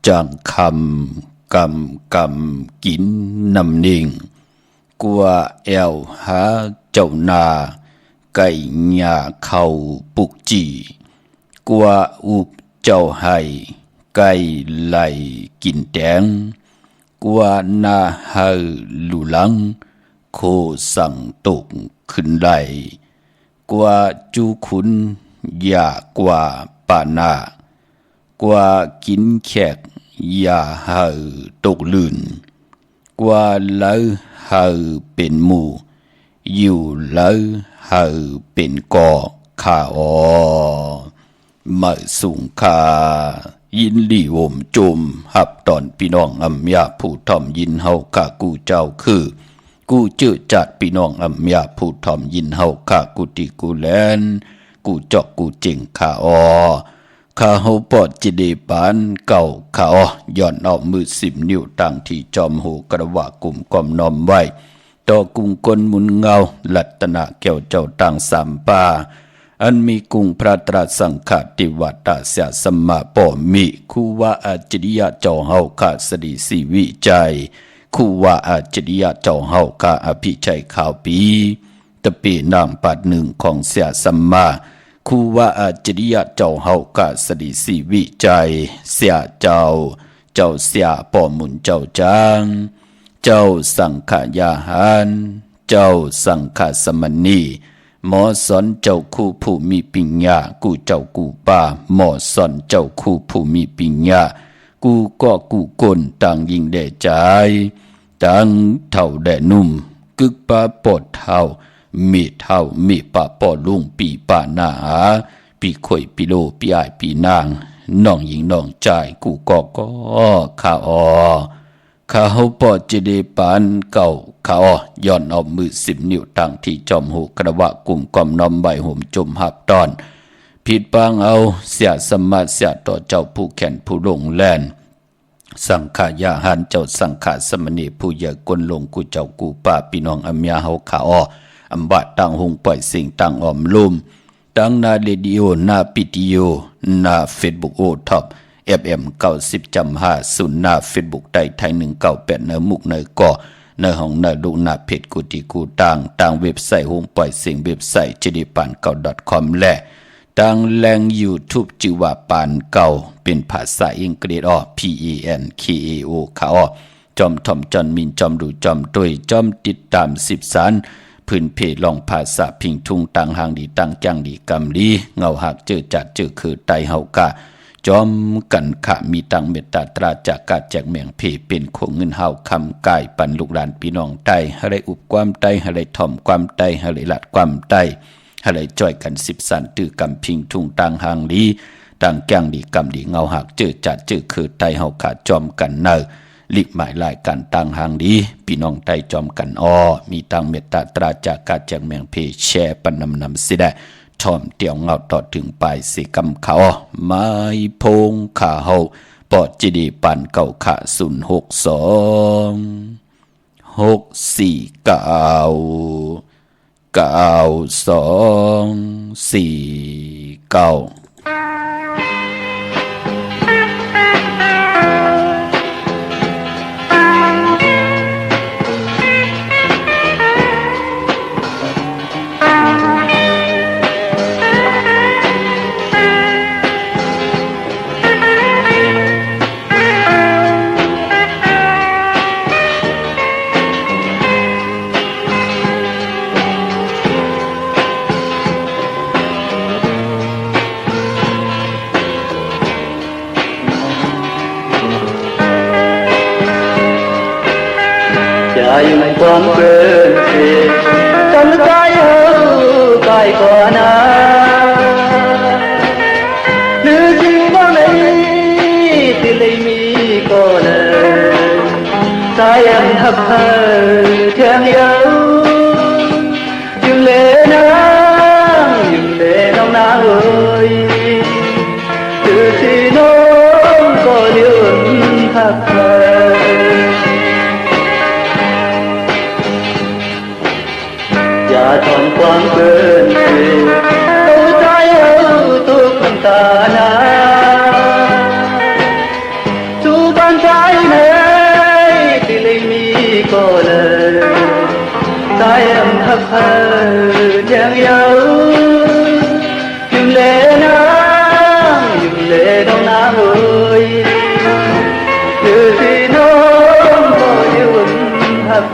จังคำกำกินนำนิ่งกัวแอวหาเจ้านาไก่หญ้าเข้าปุกจีกัวอุบเจ้าให้ไก่ไหลกินแดงกัวนาเฮาลุลังโคสั่งตกขึ้นไหลกัวจูขุนยากว่าปานากว่ากินแขกยาเฮาตกลื่นกว่าเล้าเฮาเป็นหมู่อยู่เล้าเฮาเป็นก่อข้าอมาสูงคายินดีวมจุมหับตอนพี่น้องอำยาผู้ทอมยินเฮากะกูเจ้าคือกูเจือจัดพี่น้องอำยาผู้ทอมยินเฮากะกูติกูแลนกูเจาะกูเจ๋งข้าข้าเฮาปอดจิเดปานเก่าข้าย้อนเอามือ10 นิ้วตั้งที่จอมหูกระวะกลุ่มกอมน้อมไว้ต่อกุ้งกลมุนเงาลัตนะแก้วเจ้าตั้ง3 ป่าอันมีกุ้งพระตรัสสังฆติวัตตะเสสมมาปอมิคูวาอาจริยะเจ้าเฮาข้าสดีสีวิจัยคูวาอาจริยะเจ้าเฮาข้าอภิชัยข่าวปีตะปีนามปัดหนึ่งของเสสมมาคูว่าอาจริยะเจ้าเฮากะสดีสีวิจัยเสียเจ้าเสียป่อมุนเจ้าจางเจ้าสังขยาหารเจ้าสังขสมณีหมอสอนเจ้าคู่ผู้มีปัญญากูเจ้ากูป่าหมอสอนเจ้าคู่ผู้มีปัญญากูก็กูกลต่างยิ่งแด่ใจต่างเท่าแด่นุ่มกึกปาปอดเท่ามีเท่ามีปะปอลุงปีป่านาปีข่อยปีโลปีอ้ายปีนางน้องหญิงน้องชายกูก็ข้าข้าเฮาปอจิเดปานเก่าข้าย้อนเอามือ10 นิ้วตั้งที่จอมหูกระวะกลุ่มกอมน้อมใบห่มจมหับตอนผิดปางเอาเสียสมาเสียต่อเจ้าผู้แขนผู้ลงแลนสังขายาหันเจ้าสังขาสมณีผู้ใหญ่กลลงกูเจ้ากูป่าพี่น้องอำยาเฮาข้าอัมบะตังหงปล่อยสิ่งตังอมลุมตังนาเรดิโอนาปิติโอนาเฟซบุ๊กโอท็อปFM 90.5นาเฟซบุ๊กไทย198เนมุกเนก่อเนห้องเนลูกนาเพจกูติกูต่างเว็บไซต์หงปล่อยสิ่งเว็บไซต์jdipan9.com และต่างแหล่ง YouTube ชื่อว่าปานเก่าเป็นภาษาอังกฤษPANKAO ค่ะจอมทอมจอนมินจอมดูจอมตุยจอมติดตาม10 สารพื้นเพลองภาษาพิงทุงต่างหางดีต่างจังดีกำลีเงาหักเจอจัดเจอคือไตเฮากะจอมกันขะมีตังเมตตาตราจากกาแจกแมงเพเป็นขงเงินเฮาคำกายปันลูกหลานพี่น้องไตให้ได้อุบความไตให้ได้ถ่อมความไตให้ได้ลัดความไตให้ได้จ่อยกัน10 สันตื้อกำพิงทุงต่างหางดีต่างจังดีกำดีเงาหักเจอจัดเจอคือไตเฮากะจอมกันเนอลิกหมายลายการต่างหางดีพี่น้องไตจอมกันมีตังเมตตาตราจากกาแจกแมงเพแชร์ปันนำสิได้ทอมเตียวเงาต่อถึงปลายสิกำเขาไม้พงขาเฮาปอดจีดีปันเก่าขา062 ยังความเกินเสียจำใจเฮากายก่อนนะหรือจริงบ่ในที่เลยมีก่อนสายันทับเธอเทียงเยายังเลนะยังเลน้องนาเอ้ยคือที่น้องก็เลี้ยงทับเธอ yêu dừng lệ đông nam ơi từ khi nó có yêu hấp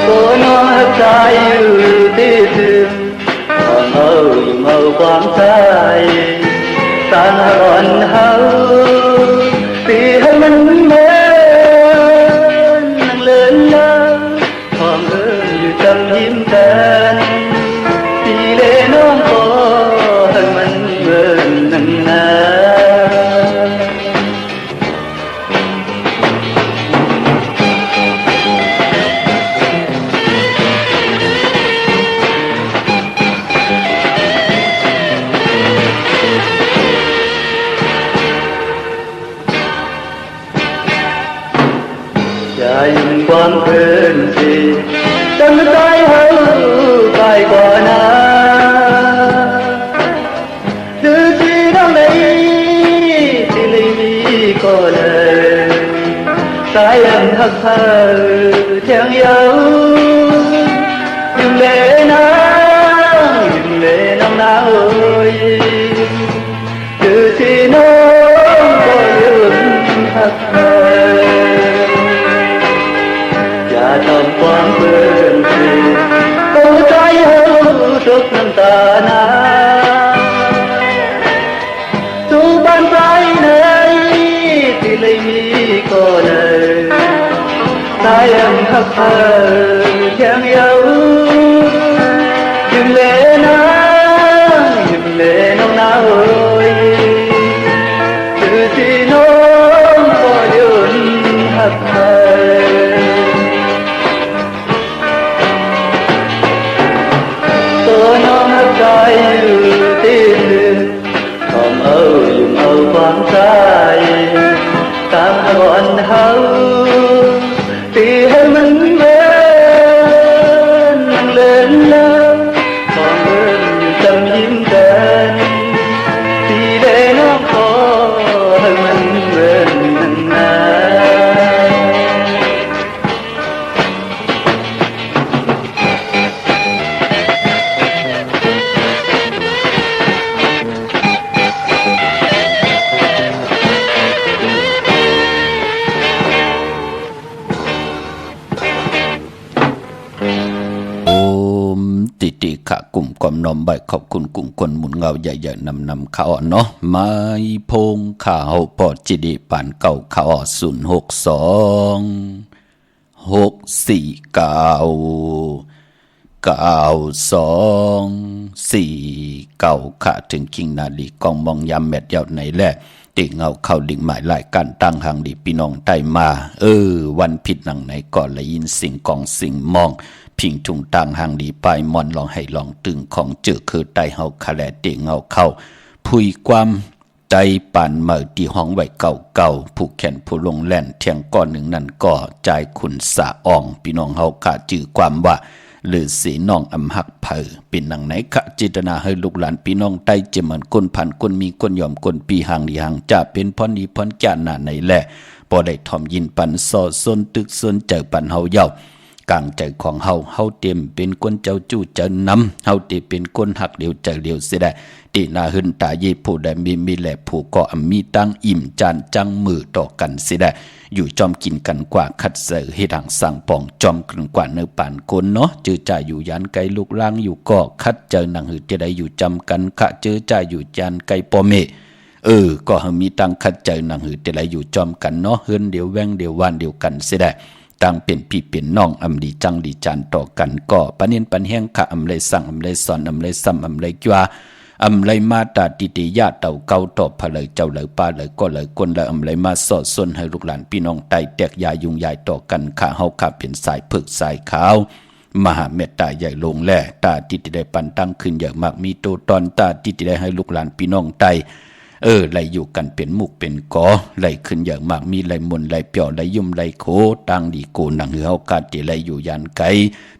cô nó hấp trái yêu tê thương màu quang trái tan hòn hao vì hơi mình mến nâng lên lá hoàng ơn như tâm hiếm tên vì lệ nó có hơi mình mến nâng lá dùng quang cơn gì tâm tay hỡi bài quả na từ khi đang đây thì linh mi có lời trái em thắc thơ theo yêu dừng lệ nắng ơi từ khi nó có yêu thắc thơ trong quang cơn gì câu trái hữu trước năm ta na tu ban trái này thì lấy mi có lời trái em hấp hờ theo yêu dừng lệ nắng ơi từ khi nó có yêu hấp hờ trái yêu thương còn dùng quang trái tan hòn hao vì hơi mình mến nâng lên lá còn ơn như tâm hiếm tên vì để nó có hơi mình mến nâng láติขะกลุ่มกอมนอมใบขอบคุณกลุ่มคนหมุนเงาใหญ่ๆนำข่าวเนาะไม้พงข่าวปอดจิดีปานเก่าข่าว062-649-92-4ค่ะถึงคิงนาลีกองมองยามแมดยาวไหนแหละติเงาเข้าดิ่งหมายหลายการตั้งหางดีพี่น้องไตมาวันผิดหนังไหนก่อนเลยยินสิ่งกองสิ่งมองพิงทุงต่างหางดีไปมอนลองให้ลองตึงของเจอคือไตเฮาคาแลเตเงาเข้าพุยความไตปานเมื่อที่ห้องไว้เก่าผู้แขนผู้ลงแล่นเทียงก้อนหนึ่งนั่นก็ใจขุนสะอ่องพี่น้องเฮาขาจื้อความว่าหรือสีน้องอำหักเผอเป็นหนังไหนคะจิตนาให้ลูกหลานพี่น้องไตเจมันก้นพันก้นมีก้นยอมก้นปีหางดีหางจะเป็นพรดีพรจาหน้าไหนแหละพอได้ทอมยินปันซอซนตึกซนเจอปันเฮาเย้ากลางใจของเฮาเต็มเป็นก้นเจ้าจู้เจ้านำเฮาเต็มเป็นก้นหักเดียวเจอเดียวเสียได้ตีนาหึนตาเย่ผู้ใดมีแหละผู้ก็มีตั้งอิ่มจานจังมือต่อกันเสียได้อยู่จอมกินกันกว่าคัดเสือให้ดังสั่งปองจอมกันกว่าเนื้อป่านก้นเนาะเจอจ่ายอยู่ยันไกลลูกล่างอยู่ก็คัดเจอหนังหือจะได้อยู่จำกันขะเจอจ่ายอยู่ยันไกลปอเมก็เฮามีตั้งคัดเจอหนังหือจะได้อยู่จอมกันเนาะเฮือนเดียวแวงเดียววานเดียวกันเสียได้ต่างเป็นพี่เป็นน้องอำดีจังดีจานต่อกันก็ปะเนียนปันแห้งขะอำเลยสั่งอำเลยสอนอำเลยซ้ำอำเลยจัวอำเลยมาตาติติญาเต่าเก่าตอบพะเลยเจ้าเลยป้าเลยก็เลยคนเลยอำเลยมาสอดส่วนให้ลูกหลานพี่น้องไตแตกยายุงยายต่อกันขะเฮาขะเป็นสายผึกสายขาวมหาเมตตาใหญ่ลงแล่ตาติติได้ปันตั้งขึ้นอย่างมากมีโตตอนตาติติได้ให้ลูกหลานพี่น้องไตไหลอยู่กันเป็นมุกเป็นกอไหลขึ้นอย่างมากมีไหลมนไหลเปียวไหลยุ่มไหลโคตั้งดีโกหนังหือเฮากาติไหลอยู่ยานไก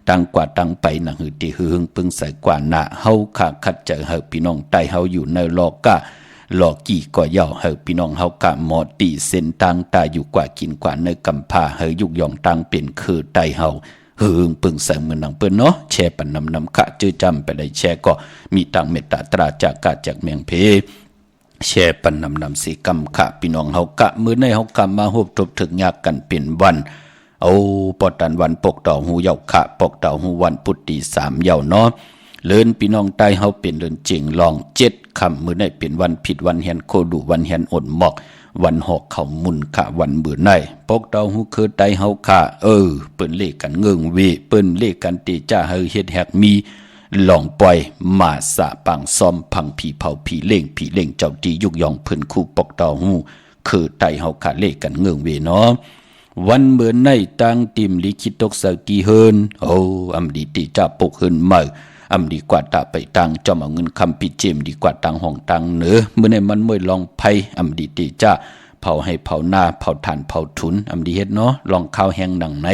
ตั้งกว่าตั้งไปหนังหือติหึงปึงใส่กว่าหน้าเฮาขาคัดเจอเฮาพี่น้องไตเฮาอยู่ในโลกะ หลอกกี่ก็เย่าเฮอพี่น้องเฮากะหมอตีเส้นตังตาอยู่กว่ากินกว่าในกำพาเฮอยุกยองตังเป็นคือไตเฮาหึงปึงใส่มือหนังเปิ้นเนาะแชร์ปันนำขะจื้อจำไปได้แชร์ก็มีตังเมตตาตราจากกะจากเมียงเพแชร์ปันนำสีกำขะพี่น้องเฮากะมื้อในเฮากะมาฮบทบถึงยากกันเป็นวันเอาปอตันวันปกเต่าหูเหยาขะปกเต่าหูวันปุตติ3เหยาเนาะเลินพี่น้องใต้เฮาเป็นเลินจริงลอง7ค่ำมื้อในเป็นวันผิดวันเฮียนโคดุวันเฮียนอดหมอกวันหอกเขามุนขะวันมื้อในปกเต่าหูคือใต้เฮาขะเปิ้นเลขกันเงิงเวเปิ้นเลขกันติจ้าเฮาเฮ็ดแฮกมีหลองปล่อยมาสะปังซ้อมพังผีเผาผีเล่งเจ้าตียุกยองเพิ่นคู่ปกเต่าหูคือใต้เฮาขะเลขกันเงิงเวเนาะวันเหมือนในตังติมลิขิตตกสกีเฮินอำดีติจ้าปกเฮินเมื่ออำดีกว่าตาไปตังจอมเอาเงินคำปิเจมดีกว่าตังห้องตังเหนือเมื่อในมันมวยลองไพ่อำดีติจ้าเผาให้เผาหน้าเผาถ่านเผาทุนอำดีเฮ็ดเนาะลองข้าวแห้งดังใน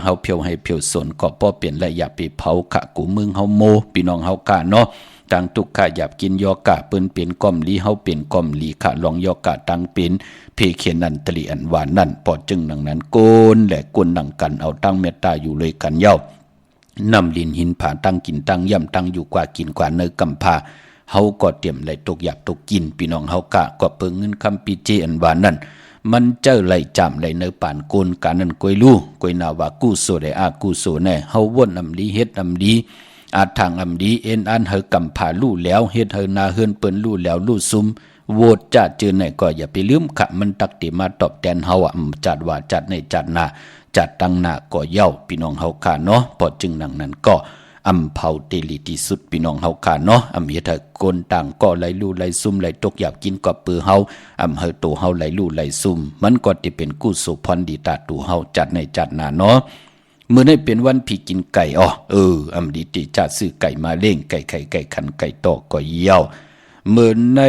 เฮาเพียวให้เพียวสนก็ป้อเปลี่ยนและอย่าไปเผาขะกูมึงเฮาโมพี่น้องเฮากะเนาะตังตุกขะหยาบกินยอกะเปิ้นเป็นก้อมลีเฮาเป็นก้อมลีขะลองยอกะตังเป็นเพเขนันตรีอันหวานนั่นปอดจึงดังนั้นโกนและกวนดังกันเอาตั้งเมตตาอยู่เลยกันเย้านำลินหินผาตั้งกินตั้งย่ำตั้งอยู่กว่ากินกว่าเนยกำพาเฮาก็เตรียมไหลตกหยาบตกกินพี่น้องเฮากะก็เปิงเงินคำปีเจอันหวานนั่นมันเจ้าไหลจำไหลเนอป่านโกนการนั้นกวยลู่กวยนาวากู้โซได้อากู้โซแน่เฮาวนอำลีเฮ็ดอำลีอาทางอำดีเอ็นอันเฮากำผาลู่แล้วเฮ็ดเฮานาเฮือนเปิ้นลู่แล้วลู่ซุมโวดจัดจือไหนก็อย่าไปลืมขะมันตักติมาตอบแทนเฮาจัดว่าจัดในจัดนาจัดตั้งหน้าก็เย้าพี่น้องเฮาค่ะเนาะพอจึงดังนั้นก็อำเผาเตลิที่สุดพี่น้องเฮาค่ะเนาะอำเฮ็ดให้คนต่างก็ไหลลู่ไหลซุ่มไหลตกอยากกินก็ปือเฮาอำเฮาโตเฮาไหลลู่ไหลซุ่มมันก็สิเป็นกุศลพรดีตาตูเฮาจัดในจัดนาเนาะมื้อนี้เป็นวันพี่กินไก่อำดีติจัดซื้อไก่มาเล่งไก่ไข่ไก่ขันไก่ตอกก็เย้าเมื่อใน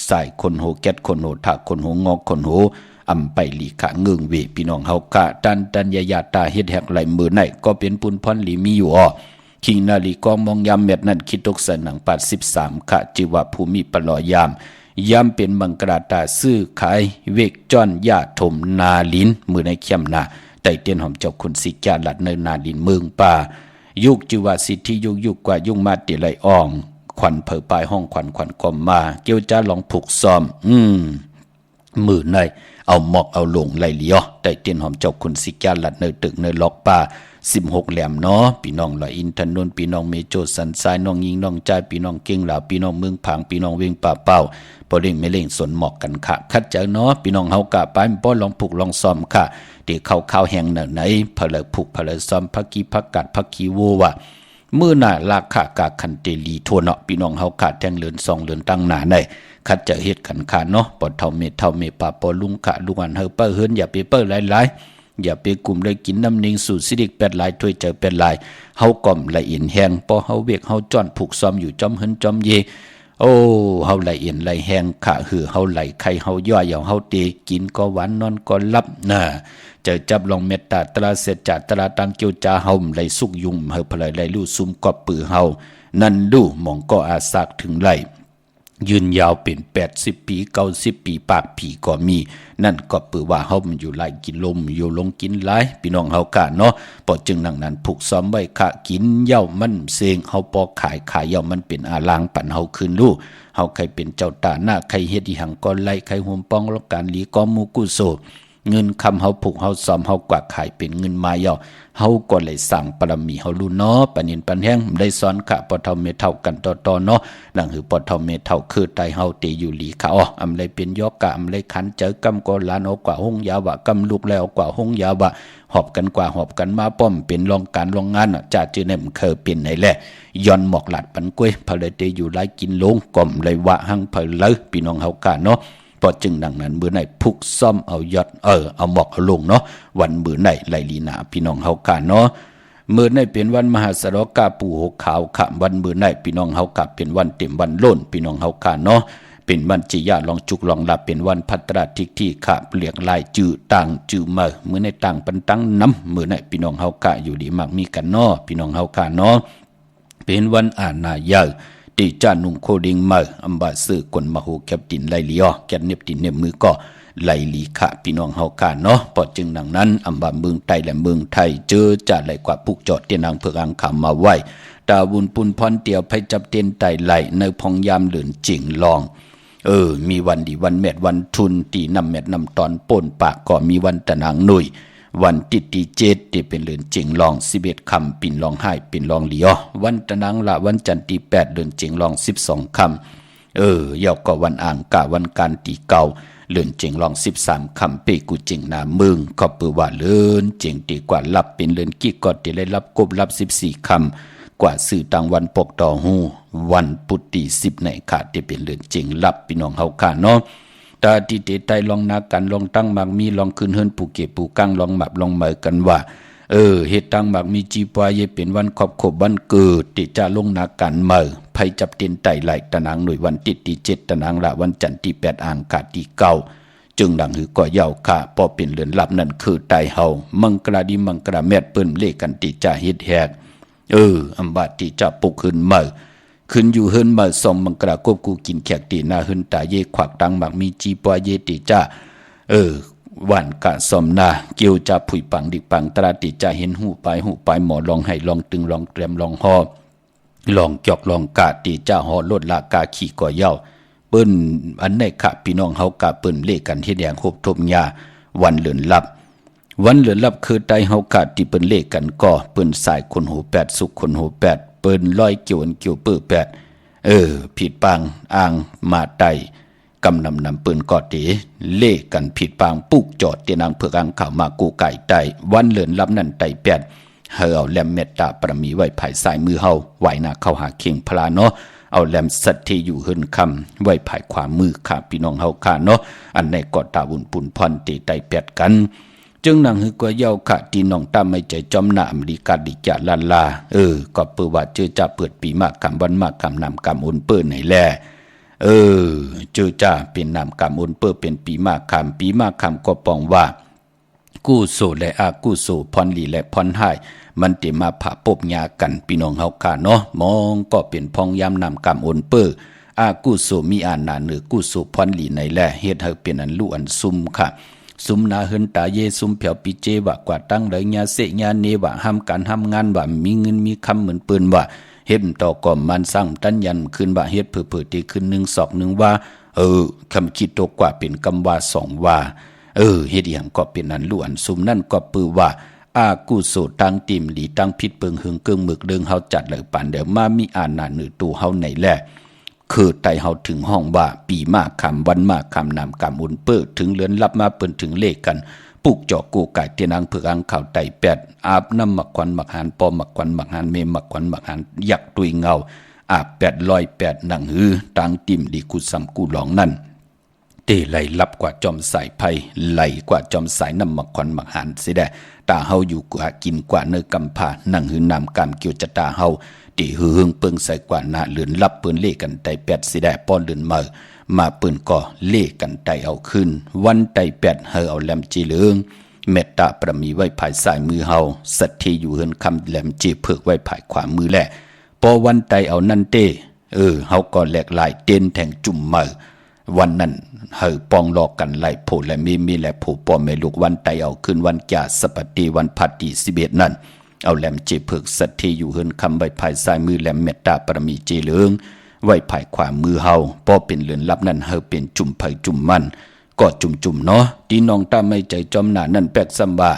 สายคนโหแก๊ดคนโหถักคนโหงอกคนโหอำไปหลีขะเงืองเวพี่น้องเฮากะตันยาตาเฮ็ดแฮกไหลมือในก็เป็นปุนพรหลีมีอยู่คิงนาลีกองมองยามเม็ดนั้นคิดตกใส่หนังปัด13ขะจิวะภูมิปลอยามเป็นบังกราตาซื้อขายเวกจ้อนยาถมนาลินมือในเข้มนาไต่เตียนหอมเจ้าคุณสิจาลัดในนาลินเมืองป่ายุกจิวะสิทธิยุกกว่ายุ่งมาติไหลอ่องขวัญเผอปลายห้องขวัญกอมมาเกี่ยวจ้าลองผูกซ้อมมือในเอาหมอกเอาลงไหลเลียวแต่เตียนหอมเจ้าคุณสิกาลัดเนยตึกเนยล็อกป่า16แหลมเนาะพี่น้องลอยอินทนนท์พี่น้องเมโจสันทรายน้องยิงน้องใจพี่น้องเก่งหลาพี่น้องเมืองผางพี่น้องเวงป่าเป้าบ่เล่งไม่เล่งสนหมอกกันค่ะคัดเจอเนาะพี่น้องเฮากะไปบ่ลองผูกลองซ้อมค่ะเดี๋ยวเข้าแหงไหนเพลผูกเพลซ้อมพักกีพักกัดพักกีโวว่ะมื้อหน้าราคากะคันเตลีทั่วเนาะพี่น้องเฮาขาดแทงเลือน2เลือนตั้งหน้าในคัดจะเฮ็ดกันขาดเนาะปอดเท่าเมปาปอลุงขะลุงอันเฮอเปิ้เฮิรนอย่าไปเปิ้หลายอย่าไปกลุ่มเลยกินน้ำนิ่งสู่สิริก8หลายถ้วยเจอ8หลายเฮาก่อมละเอียดแห้งพอเฮาเวกเฮาจ้อนผูกซ้อมอยู่จอมเฮิรนจอมเยเฮาละเอียดไหลแห้งขะหือเฮาไหลไข่เฮาย่อยอย่างเฮาเตกินก็หวานนอนก็ลับน่ะจะจับลองเมตตาตราเสจตราตังเกียวจาเฮาไหลสุกยุ่มเฮาพลายไหลลู่ซุ่มกอบปือเฮานั่นดูมองก็อาสากถึงไหลยืนยาวเป็น80ปี90ปีปากผีก็มีนั่นก็ปือว่าเฮามันอยู่หลายกินลมอยู่ลงกินหลายพี่น้องเฮากะเนาะปอจึงดังนั้นผูกซ้อมไว้ค่ะกินเหย้ามันเซงเฮาปอขายเหย้ามันเป็นอาลางปั่นเฮาคืนรู้เฮาใครเป็นเจ้าตาหน้าใครเฮ็ดอีหังก็ไล่ใครห่มป้องแล้วการหลีก็มูกุโซเงินคำเฮาผูกเฮาซ้อมเฮากว่าขายเป็นเงินมาเย้าเฮาก็เลยสั่งปรมีเฮารู้เนาะปะนินปันแห้งได้สอนค่ะปอเท่าเมเท่ากันต่อเนาะหลังหือปอเท่าเมเท่าคือไตเฮาเตอยู่หลีค่ะอำเลยเป็นยอกะอำเลยขันเจอกำก็ลานเอากว่าห้องยาวะกำลูกแล้วกว่าห้องยาวะหอบกันกว่าหอบกันมาป้อมเป็นรองการรองงานจ่าจื้อเนี่ยมันเคยเป็นไหนแหละย้อนหมอกหลัดปันกล้วยเพลเตอยู่หลายกินลงก่อมเลยวะหังเพลเลยพี่น้องเฮากะเนาะพอจึงดังนั้นมื้อไหนพุกซ่อมเอายอดเอาหมอกเอาลงเนาะวันมื้อไหนไหลลีนาพี่น้องเฮากะเนาะมื้อไหนเป็นวันมหาสรกาปู่หกขาวค่ะวันมื้อไหนพี่น้องเฮากะเป็นวันเต็มวันโล้นพี่น้องเฮากะเนาะเป็นวันจิยะลองจุกลองหลับเป็นวันภัตราทิกที่ค่ะเรียกลายจื้อต่างจื้อมามื้อในต่างปันตั้งน้ำมื้อไหนพี่น้องเฮากะอยู่ดีมากมีกันเนาะพี่น้องเฮากะเนาะเป็นวันอาณาญา ตีจานุงโคดิงมาอัมบาซื้อกวนมาโหแคปตินไลลีอแกนเนบตินเนบมือก็ไลลีขะพี่น้องเฮากาเนาะพอจึงดังนั้นอัมบาเมืองไทยและเมืองไทยเจอจ่าไหลกว่าปุกจอดเตียนางเผือกอังคำมาไว้ตาบุญปุนพรเตียวไผจับเตียนไตไหลในพองยามเหลือนจิงลองมีวันดีวันแมดวันทุนตีนำแมดนำตอนป่นปากก็มีวันตะนางหนุ่ยวันติดตีเจ็ดที่เป็นเดือนจิงลอง11 คำปิ่นลองให้ปิ่นลองเหลียววันตะนางละวันจันทร์ที่8เดือนจิงลอง12 คำเยาก็วันอ่างกะวันการตีเก่าเลื่อนจิงลอง13 คำเปกูจิงนามึงก็เปือว่าเลื่อนจิงตีกว่ารับเป็นเลื่อนกี้ก็ตีได้รับกบรับ14 คำกว่าสื่อต่างวันปกต่อหูวันปุตติ10ในขาดที่เป็นเลื่อนจิงรับพี่น้องเฮาค่ะเนาะตาที่เตไตลองนากันลองตั้งมักมีลองขึ้นเฮิรนปูเก็บปูกังลองหมับลองเหมยกันว่าเฮ็ดตั้งมักมีจีปวายเป็นวันครอบครบวันเกิดที่จะลงนากันเหมยไผจับเต็นไตไหลตะนางหน่วยวันติดที่7ตะนางละวันจันทร์ที่8อ่างกาที่9จึงดังหือก็เยาค่ะพอเป็นเรือนลับนั่นคือไตเฮามังกราดีมังกราแมดเปิ้นเลกันที่จะเฮ็ดแฮกอัมบาที่จะปลุกขึ้นเหมยขึ้นอยู่เฮิรนมาส่งมังกรากบกูกินแขกตีนาเฮิรนตาเยขวักตังมักมีจีปวเยติจ้าวันกะสมนาเกี่ยวจะผุยปังดิปังตราติจะเห็นหูไปหมอลองให้ลองตึงลองเตรียมลองหอลองจอกลองกะติจะหอลดละกาขี่ก่อเย้าเปิ้นอันไหนขะพี่น้องเฮากะเปิ้นเลกันเฮ็ดแดงครบทบยาวันเลือนลับคือไตเฮากะที่เปิ้นเลกันก็เปิ้นสายคนหู8สุขคนหู8เปิ้นลอยเกี่ยวเปื้อ8ผิดปังอ่างมาไตกำนำเปิ้นก็ติเลกันผิดปังปุกจอดเตียนางเผือกอังข่าวมากูไก่ไตวันเลือนลับนั่นไต8เฮาเอาแลมเมตตาประมีไว้ภายซ้ายมือเฮาไหวหน้าเข้าหาเข่งพลาเนาะเอาแลมสัตที่อยู่เฮิรนคำไว้ภายขวามือค่ะพี่น้องเฮาค่ะเนาะอันในก็ตาบุญปุนพรตีไต8กันจึงนางหือกว่าเย้าขะที่น้องตาไม่ใจจอมหน้าอเมริกาดิจาลาลาก็เปิดว่าเจอจะเปิดปีมากกำวันมากกำนำกำอุ่นเปิ้นไหนแลเจอจะเป็นนำกำอุ่นเปิ้นเป็นปีมากคำก็ปองว่ากู้โซและอากู้โซพรลีและพรหายมันติมาผ่าปบยากันพี่น้องเฮาค่ะเนาะมองก็เป็นพองยามนำกำอุ่นเปิ้นอากู้โซมีอ่านนาเหนือกู้โซพรลีไหนแลเฮ็ดให้เป็นอันลู่อันซุ่มค่ะซุมนาเฮินตาเยซุมเผียวปีเจว่ากว่าตั้งเลยญาเสญาเนว่าห้ามการห้ามงานว่ามีเงินมีคำเหมือนปืนว่าเฮ็ดต่อก่อมมันสร้างตันยันขึ้นว่าเฮ็ดเผื่อๆที่ขึ้น1 ศอก1ว่าคำคิดตกกว่าเป็นกำว่า2ว่าเฮ็ดอย่างก็เป็นอันล้วนซุมนั่นก็ปือว่าอากุโสตังติมหลีตังผิดเปิงหึงเกิงมึกเดิงเฮาจัดเลยปานเดี๋ยวมามีอ่านหน้าหนือตูเฮาไหนแลคือไตเฮาถึงห้องว่าปีมากคำวันมากคำนำกำอุ่นเปิ้ถึงเลือนลับมาเปิ้นถึงเลขกันปุกจอกกูไก่เตียนางเผือกอังข่าวไต8อาบน้ำหมักควันหมักหานปอหมักควันหมักหานเมหมักควันหมักหานยักตุยเงาอาบ808นังหือตังติ่มดีกุสัมกูหลองนั่นเตไหลลับกว่าจอมสายไผ่ไหลกว่าจอมสายน้ำหมักควันหมักหานสิได้ตาเฮาอยู่กว่ากินกว่าเนื้อกำผานังหือนำกำเกี่ยวจะตาเฮาตีหึงเปิงใส่กว่าหน้าเลือนลับเปิ้นเล่กันไต8สิได้ป้อนเลือนมาเปิ้นก็เล่กันไตเอาขึ้นวันไต8เฮาเอาแหลมจีเหลืองเมตตาประมีไว้ภายซ้ายมือเฮาสัตที่อยู่เฮิรนคำแหลมจีเผือกไว้ภายขวามือแหละพอวันไตเอานั่นเต้เฮาก็แหลกลายเต้นแทงจุ่มมือวันนั้นเฮาปองลอกกันไล่โผและมีและโผปอแม่ลูกวันไตเอาขึ้นวันจ่าสปฏิวันพัดที่11นั่นเอาแหลมเจเผือกสัตที่อยู่เฮิรนคำไว้ภายซ้ายมือแหลมเมตตาประมีเจเหลืองไว้ภายขวามือเฮาพอเป็นเรือนลับนั้นเฮาเป็นจุ่มไผจุ่มมันก็จุ่มเนาะที่น้องตาไม่ใจจอมหน้านั่นแปลกซ้ำว่า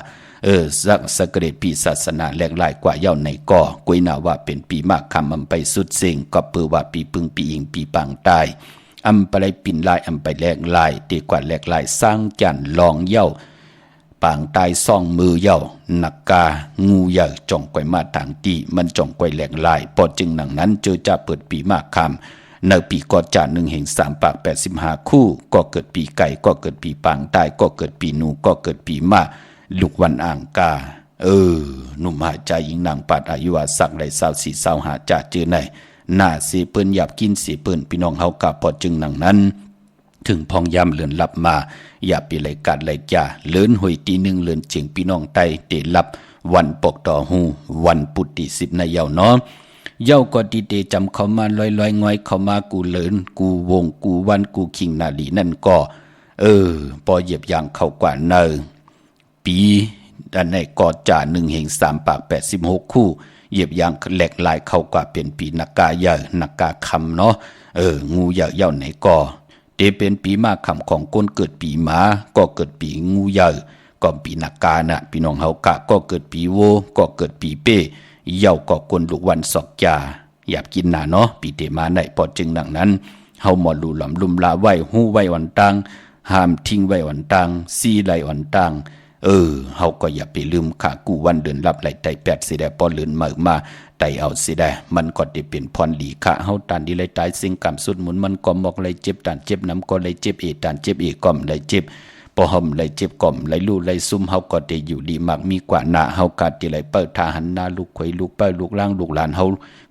สักเกรดปีศาสนาแหลกหลายกว่าเย้าในก่อกวยนาว่าเป็นปีมากคำอำไปสุดเสียงก็เปือว่าปีปึงปีอิงปีปังตายอำไปไลปินลายอำไปแหลกลายตีกว่าแหลกลายสร้างจันลองเย้าปางตายซ่องมือเย้านักกางูใหญ่จ่องก่อยมาทางตีมันจ่องก่อยแหลกลายพอจึงหนังนั้นเจอจะเปิดปีมากคำในปีกอจ่า1 แห่ง3 ปาก85คู่ก็เกิดปีไก่ก็เกิดปีปางตายก็เกิดปีหนูก็เกิดปีม้าลูกวันอ่างกาหนุ่มหาใจหญิงนางปัดอายุวาสักได้24 25จ่าเจอในหน้าสีเปิ้นหยับกินสีเปิ้นพี่น้องเฮากะพอจึงหนังนั้นถึงพองยามเลือนลับมาอย่าปีไหลกัดไหลจ่าเลือนหวยตี1เลือนเจียงพี่น้องไตเตลับวันปกต่อหูวันปุตติ10ในเยาเนาะ เย้าก็ดีเตจำเขามาลอยๆง่อยเขามากูเลินกูวงกูวันกูคิงนาลีนั่นก็ปอเหยียบยางเข้ากว่าเนอปีอันไหนกอจ่า1/386คู่เหยียบยางแหลกลายเข้ากว่าเป็นปีนักกาใหญ่นักกาคำเนาะงูใหญ่เย้าไหนก็เตเป็นปีมาคำของก้นเกิดปีหมาก็เกิดปีงูใหญ่ก็ปีนักกาน่ะพี่น้องเฮากะก็เกิดปีโวก็เกิดปีเป้เย้าก็กลลูกวันสอกจาอยากกินน่ะเนาะปีเตมาไหนพอจึงดังนั้นเฮาหมอลูหลำลุมลาไว้หู้ไว้วันตังห้ามทิ้งไว้วันตังซีไหลวันตังเฮาก็อย่าไปลืมขากูวันเดือนรับไหลไต8สิได้ปอลืนมาไตเอาสิได้มันก็ได้เป็นพรดีค่ะเฮาตานดีเลยตายสิ่งกรรมสุดหมุนมันก็มอกเลยเจ็บตานเจ็บน้ำก็เลยเจ็บตานเจ็บก่อมเลยเจ็บปอหอมเลยเจ็บก่อมเลยลู่เลยซุ่มเฮาก็ได้อยู่ดีมากมีกว่าหน้าเฮากาดที่เลยเปิดทาหันหน้าลูกไข่ลูกเป้าลูกล่างลูกหลานเฮา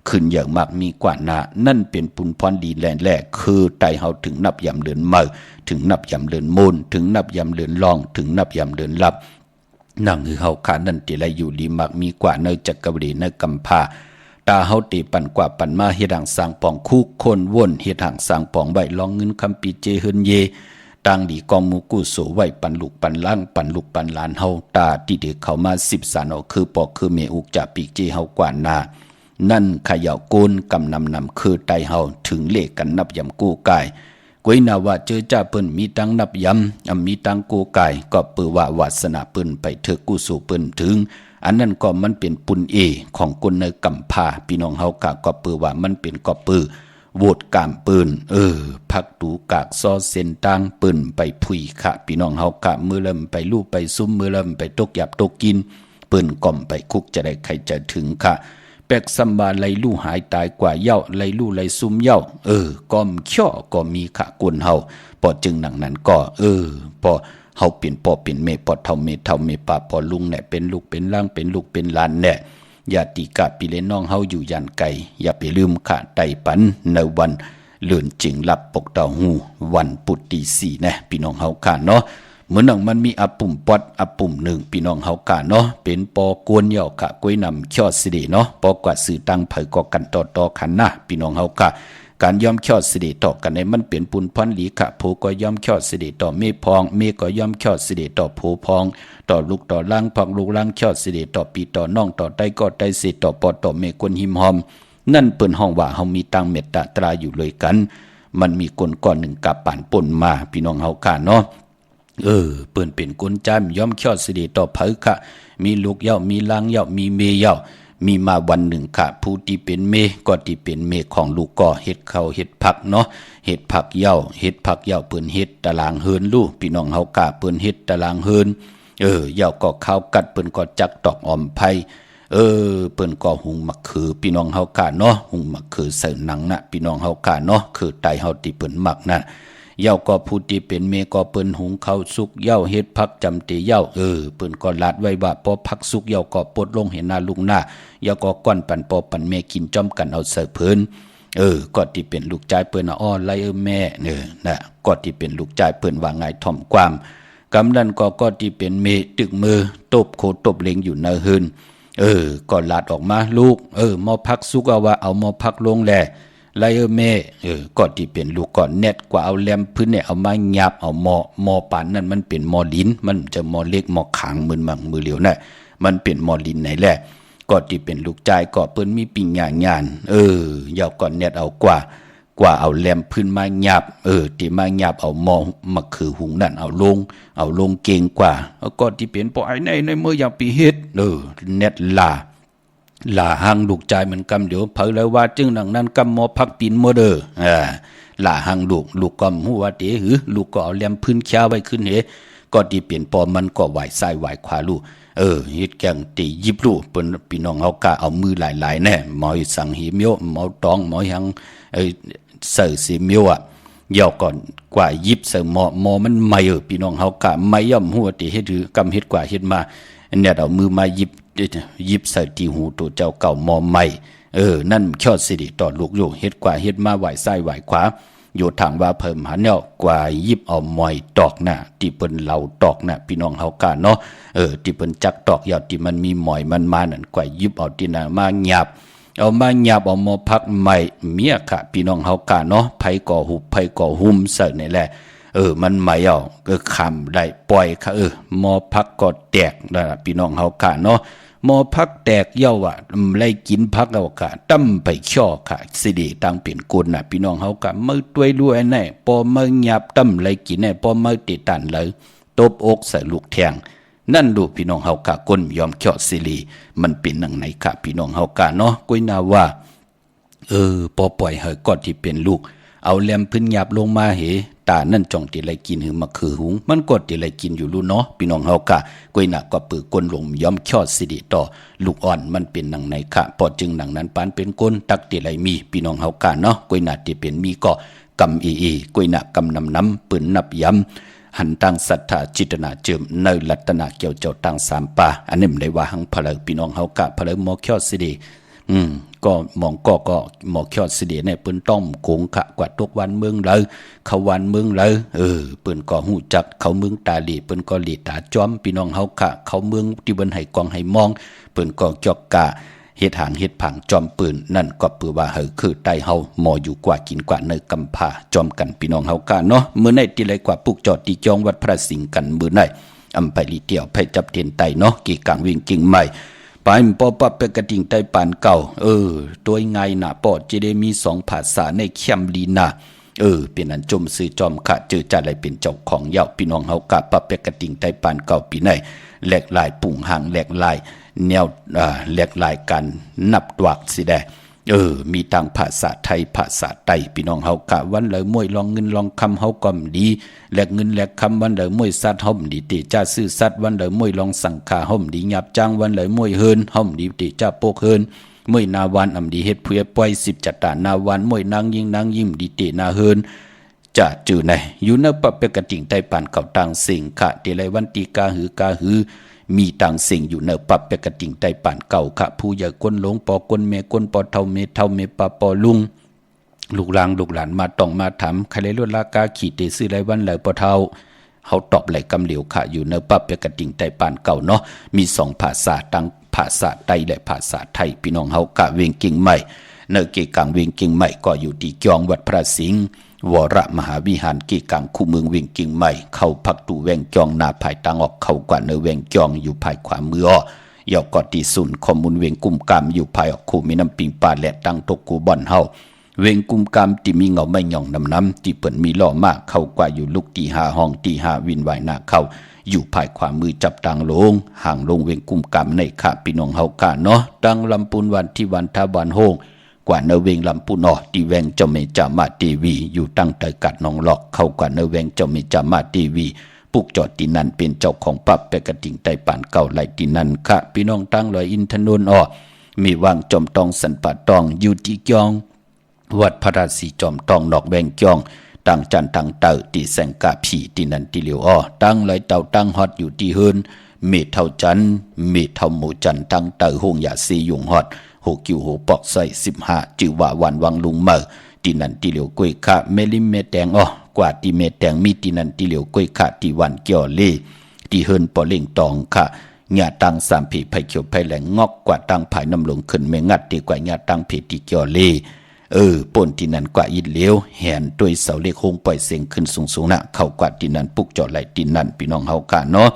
ขึ้นอย่างมากมีกว่าหน้านั่นเป็นปุญพรดีแลคือไตเฮาถึงนับยำเดือนเมื่อถึงนับยำเดือนมูลถึงนับยำเดือนลองถึงนับยำเดือนลับนั่งคือเฮาขานั่นที่ไรอยู่ดีมากมีกว่าเนจักรวดีเนกัมพาตาเฮาตีปั่นกว่าปั่นมาเฮ็ดห่างสร้างปองคู่คนวนเฮ็ดห่างสร้างปองใบลองเงินคำปีเจเฮินเยต่างดีกองมูกู้โสไว้ปั่นลูกปั่นล่างปั่นลูกปั่นหลานเฮาตาที่เด็กเข้ามา10สานอคือปอกคือเมอุกจะปีเจเฮากว่านานั่นขย่าโกนกำนำคือไตเฮาถึงเลขกันนับยำกู้กายกวยนาว่าเจอจ้าเปิ้นมีตังนับยำมีตังกู้กายก็เปือว่าวาสนาเปิ้นไปเถอะกู้สู่เปิ้นถึงอันนั้นก็มันเป็นปุญของคนในกัมพาพี่น้องเฮากะก็เปือว่ามันเป็นก็ปือโหวตกามปืนพักดูกากซอเส้นตังปืนไปผุยค่ะพี่น้องเฮากะมือเริ่มไปลู่ไปซุ้มมือเริ่มไปตกหยับตกกินปืนก่อมไปคุกจะได้ใครจะถึงค่ะแปกซัมบาไลลู่หายตายกว่าเย้าไลลู่ไลซุ่มเย้าก้อมเขี้อก็มีค่ะกวนเฮาพอจึงหนังนั้นก็พอเฮาเปลี่ยนปอเปลี่ยนเมปอเท่าเมป่าพอลุงเนี่ยเป็นลูกเป็นล่างเป็นลูกเป็นหลานเนี่ยอย่าติกะปีเลน้องเฮาอยู่ยันไกอย่าไปลืมค่ะไตปันในวันเลื่อนจริงลับปกเต่าหูวันปุตติสีนะพี่น้องเฮาค่ะเนาะเหมือนมันมีอปุ่มปอดอปุ่มหนึ่งพี่น้องเฮากะเนาะเป็นปอกวนเหี่ยวกะกล้วยนำข้อสิเดเนาะปอกว่าสื่อตั้งเผยก็กันต่อขันนะพี่น้องเฮากะการย่อมข้อสิเดต่อกันในมันเปลี่ยนปุนพันหลีกะโผก็ย่อมข้อสิเดต่อเมพองเมก็ย่อมข้อสิเดต่อโผพองต่อลูกต่อล่างพักลูกล่างข้อสิเดต่อปีต่อน้องต่อไตก็ไตสิต่อปอต่อเมกวนหิมหอมนั่นเปิ้นห้องว่าเฮามีตังเมตตาตราอยู่เลยกันมันมีคนก่อนหนึ่งกับป่านป่นมาพี่น้องเฮากะเนาะเปิ้นเป็นคนใจมย่อมข้อสิเดต่อเผยค่ะมีลูกเย้ามีล่างเย้ามีเมเย้ามีมาวันหนึ่งค่ะผู้ที่เป็นเมก็ที่เป็นเมของลูกก็เฮ็ดข้าวเฮ็ดผักเนาะเฮ็ดผักเหย้าเฮ็ดผักเหย้าเปิ้นเฮ็ดตารางเฮินลูกพี่น้องเฮากะเปิ้นเฮ็ดตารางเฮินเหย้าก็ข้าวกัดเปิ้นก็จักตอกออมไผเปิ้นก็หุงมะเขือพี่น้องเฮากะเนาะหุงมะเขือใส่หนังน่ะพี่น้องเฮากะเนาะคือไตเฮาที่เปิ้นมักน่ะเหย้าก็ผู้ที่เป็นเมก็เปิ้นหุงข้าวสุกเหย้าเฮ็ดผักจำเตเหย้าเปิ้นก็ลาดไว้ว่าพอผักสุกเหย้าก็ปลดลงเห็นหน้าลุงหน้าเหย้าก็ก้อนปันปอปันแม่กินจ้อมกันเอาเสิร์ฟเพิ่นก็ที่เป็นลูกชายเปิ้นอ้อไลแม่น่ะก็ที่เป็นลูกชายเปิ้นว่าไงถ่อมความกำนั้นก็ที่เป็นเมตึกมือตบโคตบเล็งอยู่เนเฮินก็ลาดออกมาลูกหม้อผักสุกเอาว่าเอาหม้อผักลงแลไลแม่ก็ที่เป็นลูกก่อนเน็ตกว่าเอาแลมพื้นเนี่ยเอามาหยาบเอาหม้อปานนั่นมันเป็นหม้อลิ้นมันจะหม้อเล็กหม้อขางมือมังมือเหลียวน่ะมันเป็นหม้อลิ้นไหนแหละก็ที่เป็นลูกชายก็เปิ้นมีปิ่งงานยาวก่อนเน็ตเอากว่าเอาแลมพื้นมาหยาบที่มาหยาบเอาหม้อมะคือหุงนั่นเอาลงเก่งกว่าก็ที่เป็นปอไอ้ในเมื่ออยากปีเฮ็ดเน็ตลาหังลูกใจเหมือนกำเดี๋ยวเผยแล้วว่าจึงดังนั้นกำหมอพักปีนโมเดอลาหังลูกกำหัวเตหือลูกก็เอาแลมพื้นเขียวไว้ขึ้นเหก็ที่เปลี่ยนปอมันก็ไหวซ้ายไหวขวาลูกเฮ็ดแกงตียิบลูกเปิ้นพี่น้องเฮากะเอามือหลายๆแน่หมอยสังหิเมียวหมอตองหมอยังเสิสิเมียวย่อก่อนกว่ายิบเสิหมอมันไม่พี่น้องเฮากะไม่ย่อมหัวติเฮ็ดหือกำเฮ็ดกว่าเฮ็ดมาเนี่ยเอามือมายิบใส่ที่หูตัวเจ้าเก่าหมอใหม่นั่นข้อสิริต่อลูกอยู่เฮ็ดกว่าเฮ็ดมาไหวซ้ายไหวขวาอยู่ทางว่าเพิ่มหาแนวกว่ายิบเอาหมอยตอกน่ะที่เปิ้นเหลาตอกน่ะพี่น้องเฮากะเนาะที่เปิ้นจักตอกยาวที่มันมีหมอยมันมานั่นกว่ายิบเอาที่น่ะมาหยาบ เอามาหยับเอามาพักใหม่เมียค่ะพี่น้องเฮากะเนาะไผก่อหุบไผก่อหุ่มเสิร์นี่แหละมันใหม่เอาก็คำได้ปล่อยค่ะมอพักก็แตกนะพี่น้องเฮากะเนาะมอพักแตกเย้าอ่ะไล่กินพักเอากะตั้มไปช่อค่ะสิดีตังเป็นกุลน่ะพี่น้องเฮากะมือต้วยรวยแน่พอมือหยับตั้มไล่กินแน่พอมือติดตันเลยตบอกใส่ลูกแทงนั่นดูพี่น้องเฮากะก้นยอมเขี่ยสิลีมันเป็นหนังไหนค่ะพี่น้องเฮากะเนาะกุ้ยนาว่าพอปล่อยเฮาก่อนที่เป็นลูกเอาแหลมพื้นหยับลงมาเหตานั่นจ่องติไรกินหือมาคือหุงมันกดติไรกินอยู่รู้เนาะพี่น้องเฮากะกุ้ยนาก็ปือก้นลงยอมเขี่ยสิดีต่อลูกอ่อนมันเป็นหนังไหนค่ะพอจึงหนังนั้นปานเป็นก้นตักติไรมีพี่น้องเฮากะเนาะกุ้ยนาที่เป็นมีก็กำกุ้ยนากำน้ำปืนนับย้ำหันตั้งศรัทธาจิตนาเจิมในรัตนาเกี่ยวเจ้าตั้งสามป่าอันนี้มันได้ว่าหังพลพี่น้องเฮากะพลหมอเขี่ยสิดีก็มองก็หมอเขี่ยสิดีในปืนต้อมโขงขะกว่าทุกวันเมืองเลยเขาวันเมืองเลยปืนก็หูจักเขาเมืองตาหลีปืนก็หลีตาจอมพี่น้องเฮากะเขาเมืองที่บนให้กองให้มองปืนก็จอกกะเฮ็ดหางเฮ็ดผังจอมปืนนั่นก็ปือว่าคือไตเฮาหมออยู่กว่ากินกว่าเนกำพาจอมกันพี่น้องเฮากะเนาะมื้อไหนติเลยกว่าปุกจอดที่จองวัดพระสิงห์กันมื้อไหนอำไปลีเตียวไปจับเทียนไตเนาะกี่กังวิ่งกิ่งใหม่ไปปอปับไปกระดิ่งไตปานเก่าตัวไงน่ะปอจะได้มี2ภาษาในเข้มลีน่ะเป็นอันจมซื้อจอมขะเจอจัดอะไรเป็นเจ้าของเหย้าพี่น้องเฮากะปับไปกระดิ่งไตปานเก่าปีไหนแหลกลายปุ่งหางแหลกลายแนวแหลกลายกันนับดวักสิได้มีทางภาษาไทยภาษาไต้พี่น้องเฮากะวันเลยมวยลองเงินลองคำเฮาก็ดีแลกเงินแลกคำวันเลยมวยสัตว์ห่มดีติจ้าซื้อสัตว์วันเลยมวยลองสังขาห่มดีหยับจ้างวันเลยมวยเฮินห่มดีติจ้าโปกเฮินมวยนาวันอำดีเฮ็ดเพื่อปล่อย10จัตตานาวันมวยนางยิ้มดีตินาเฮินจะจือไหนอยู่ในปะเปกติ่งไต้ปานเก่าต่างสิ่งขะติไรวันตีกาหือมีต่างสิ่งอยู่ในปับเปกติ่งไต้ป่านเก่าค่ะผู้ใหญ่ก้นหลงปอก้นเมก้นปอเท่าเมปาปอลุงลูกหลานมาต้องมาถามใครเลยลวดลากาขี่เตซื้อไรวันไหลปอเท่าเขาตอบไหลกำเหลียวค่ะอยู่ในปับเปกติ่งไต้ป่านเก่าเนาะมี2ภาษาตั้งภาษาไต้และภาษาไทยพี่น้องเฮากะเวียงกิ่งใหม่เนเกกังเวียงกิ่งใหม่ก็อยู่ที่จองวัดพระสิงห์วรมหาวิหารกีกังคู่เมืองเวียงกิ่งใหม่เข้าพักตูแวงจองนาภายตังออกเข้ากว่าเนเวียงจองอยู่ภายขวามือเยาวกอตีสุนข้อมูลเวียงกุมกามอยู่ภายออกคู่มีน้ำปิงปลาและตังตกกูบ่อนเฮาเวียงกุมกามที่มีเงาไม่หย่องน้ำที่เปิ่นมีล่อมากเข้ากว่าอยู่ลูกตี5ห้องตี5วินไหวหน้าเข้าอยู่ภายขวามือจับตังลงห่างลงเวียงกุมกามในค่ะพี่น้องเฮากะเนาะตังลำปูนวันที่วันทาวันโฮงกว่าเนเวงลำปูนอที่แวงเจ้าเมจามาทีวีอยู่ตั้งแต่กัดน้องหลอกเข้ากว่าเนเวงเจ้าเมจามาทีวีปุกจอดที่นั่นเป็นเจ้าของปับเปกติ่งไต้ป่านเก่าไหลที่นั่นค่ะพี่น้องตั้งลอยอินทนนท์มีวางจอมตองสันป่าตองอยู่ที่จองวัดพระราศีจอมตองนอกแวงจองตั้งจันตั้งเต่าตีแสงกาผีที่นั่นที่เหลียวตั้งลอยเต่าตั้งฮอดอยู่ที่เฮินเมเท่าจันเมเท่าหมูจันตั้งเต่าหงยาซียุงฮอด6 กิ้ว6 ปอกใส่15จือว่าวันวังลุงเมอที่นั่นที่เหลียวกล้วยขะเมลิมเมแตงกว่าที่เมแตงมีที่นั่นที่เหลียวกล้วยขะที่วันเกี่ยวเล่ที่เฮินปอเล่งตองค่ะญาตัง3ผีไผเขียวไผแหลงงอกกว่าตังภายน้ำลงขึ้นไม่งัดดีกว่าญาตังผีที่เกี่ยวเล่ป่นที่นั่นกว่าอิดเหลียวแหนด้วยเสาเล็กโฮงปล่อยเสียงขึ้นสูงๆนะเข้ากว่าที่นั่นปุกจอดไหลที่นั่นพี่น้องเฮากะเนาะ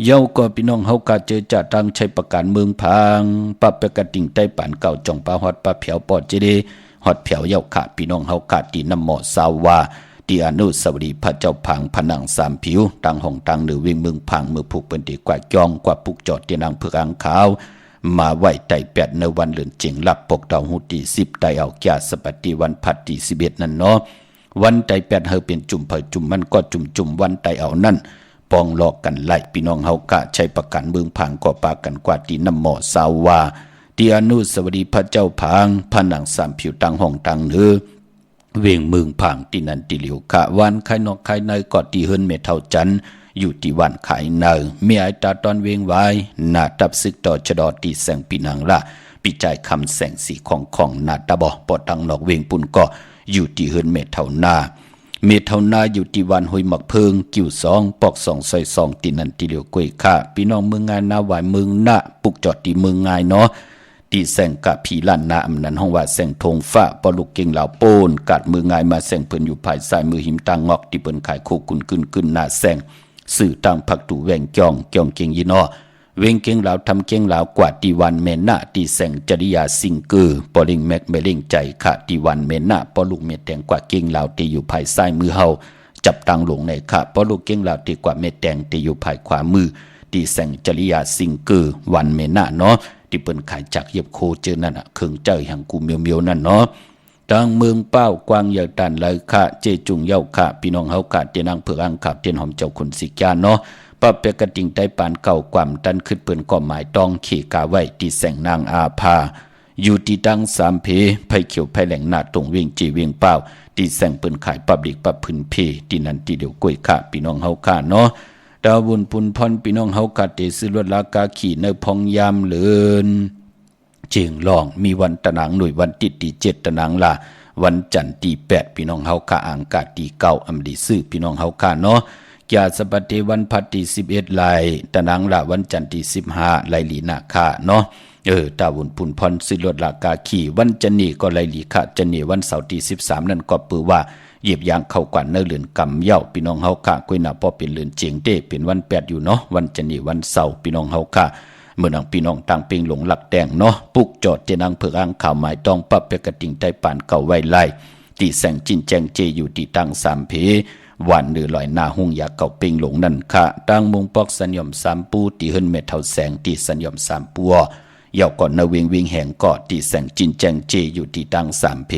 เย้าก็พี่น้องเฮากะเจอจะตั้งใช้ประการเมืองพังปับเปกติ่งไต้ป่านเก่าจ่องปลาฮอดปลาเผียวปอดเจดีฮอดเผียวเย้าขาพี่น้องเฮากะที่น้ำหมอสาวาที่อนุสาวรีย์พระเจ้าพังผนัง3ผิวตั้งห้องตั้งหรือวิ่งเมืองพังมือผูกเป็นดีกว่าจองกว่าปุกจอดที่นางเพือกอังขาวมาไหวไต่8ในวันเลือนเจียงลับปกดาวหุตี10ไต่เอาแก่สปัตติวันพัดที่11นั่นเนาะวันไต่8เฮาเป็นจุ่มเผยจุ่มมันก็จุ่มวันไต่เอานั่นปองหลอกกันไล่พี่น้องเฮากะใช้ประกันเมืองพังก็ปากันกว่าที่น้ำหมอสาวาที่อนุสาวรีย์พระเจ้าพังผนัง3ผิวตั้งห้องตั้งเนื้อเวียงเมืองพังที่นั่นที่เหลียวกะวันไข่นอกไข่ในก็ที่เฮิรนเมเท่าจันอยู่ที่วันขายเนอเมียไอตาตอนเวียงไว้หน้าตับซึกต่อชดอตีแสงปีนังละปิจัยคำแสงสีของหน้าตาบอปอตังนอกเวียงปุ่นก็อยู่ที่เฮิรนเมเท่านาอยู่ที่วันห้วยหมักเพิงกิ้ว2ปอก2ซอย2ตีนันตีเหลียวกล้วยค่ะพี่น้องเมืองงานนาหวายเมืองหน้าปุกจอดที่เมืองงายเนาะ ตีแสงกะผีล้านนาอำนั้นห้องว่าแสงธงฟ้าปอลูกเก่งเหล่าโปนกัดมือง่ายมาแสงเพิ่นอยู่ภายซ้ายมือหิมตางอกที่เพิ่นขายโคกุนขึ้นหน้าแสงสื่อต่างผักตูแวงจ้องเก่งยีนอเวงเก่งเหล่าทำเก่งเหล่ากว่าตีวันเมน่าตีแสงจริยาสิงเกอปอลิงแม็กเมลิงใจค่ะตีวันเมน่าปอลูกเมแตงกว่าเก่งเหล่าตีอยู่ภายซ้ายมือเฮาจับตังหลงในค่ะปอลูกเก่งเหล่าตีกว่าเมแตงตีอยู่ภายขวามือตีแสงจริยาสิงเกอวันเมน่าเนาะที่เปิ้นขายจากเหยียบโคเจอนั่นน่ะเครื่องเจ้าอย่างกูเมียวๆนั่นเนาะดังเมืองเป้ากวางใหญ่ตันเลยค่ะเจจุงเย้าค่ะพี่น้องเฮาค่ะเตียนางเผือกอังขับเตียนหอมเจ้าคนสิกาเนาะปะเปกระติงได้ปานเก่าความตันขึ้นเปิ้นก็หมายต้องขี่กาไว้ที่แสงนางอาภาอยู่ที่ดังสามเพไผเขียวไผแหลงหน้าตรงเวียงจีเวียงเป้าที่แสงเปิ้นขายปับลิกปับพื้นเพที่นั่นที่เดียวกล้วยค่ะพี่น้องเฮาค่ะเนาะดาวบุญปุนพรพี่น้องเฮาค่ะเตซื้อรถลากาขี่ในพองยามเลินเจียงลองมีวันตะหนังหน่วยวันติดที่7ตะหนังล่ะวันจันทร์ที่8พี่น้องเฮาค่ะอ่างกาที่9อำดีซื้อพี่น้องเฮาค่ะเนาะยาสปัตติวันพัดที่11ลายตะหนังล่ะวันจันทร์ที่15ลายลีนาค่ะเนาะตาบุญปุนพรซื้อรถลากาขี่วันจันนี้ก็ลายลีค่ะจันนี้วันเสาร์ที่13นั่นก็ปือว่าเหยียบยางเข้ากว่าเนื้อเลือนกำเย้าพี่น้องเฮาค่ะกุ้ยน่ะพอเป็นเลือนเจียงเด้เป็นวัน8อยู่เนาะวันจันนี้วันเสาร์พี่น้องเฮาค่ะเมื่อนังพี่น้องต่างเป่งหลงหลักแดงเนาะปุกจอดเจนังเผือกอ่างข่าวหมายต้องปับเปกระติงใต้ปานเก่าไว้ไล่ตีแสงจินแจงเจอยู่ที่ตั้งสามเพวันหรือลอยหน้าหุ่งยาเก่าเป่งหลงนั่นค่ะตั้งมุงปอกสัญญมสามปูตีเฮินเมทัลแสงตีสัญญมสามปัวเยาก่อนนาเวงวิงแหงก่อตีแสงจินแจงเจอยู่ที่ตั้งสามเพ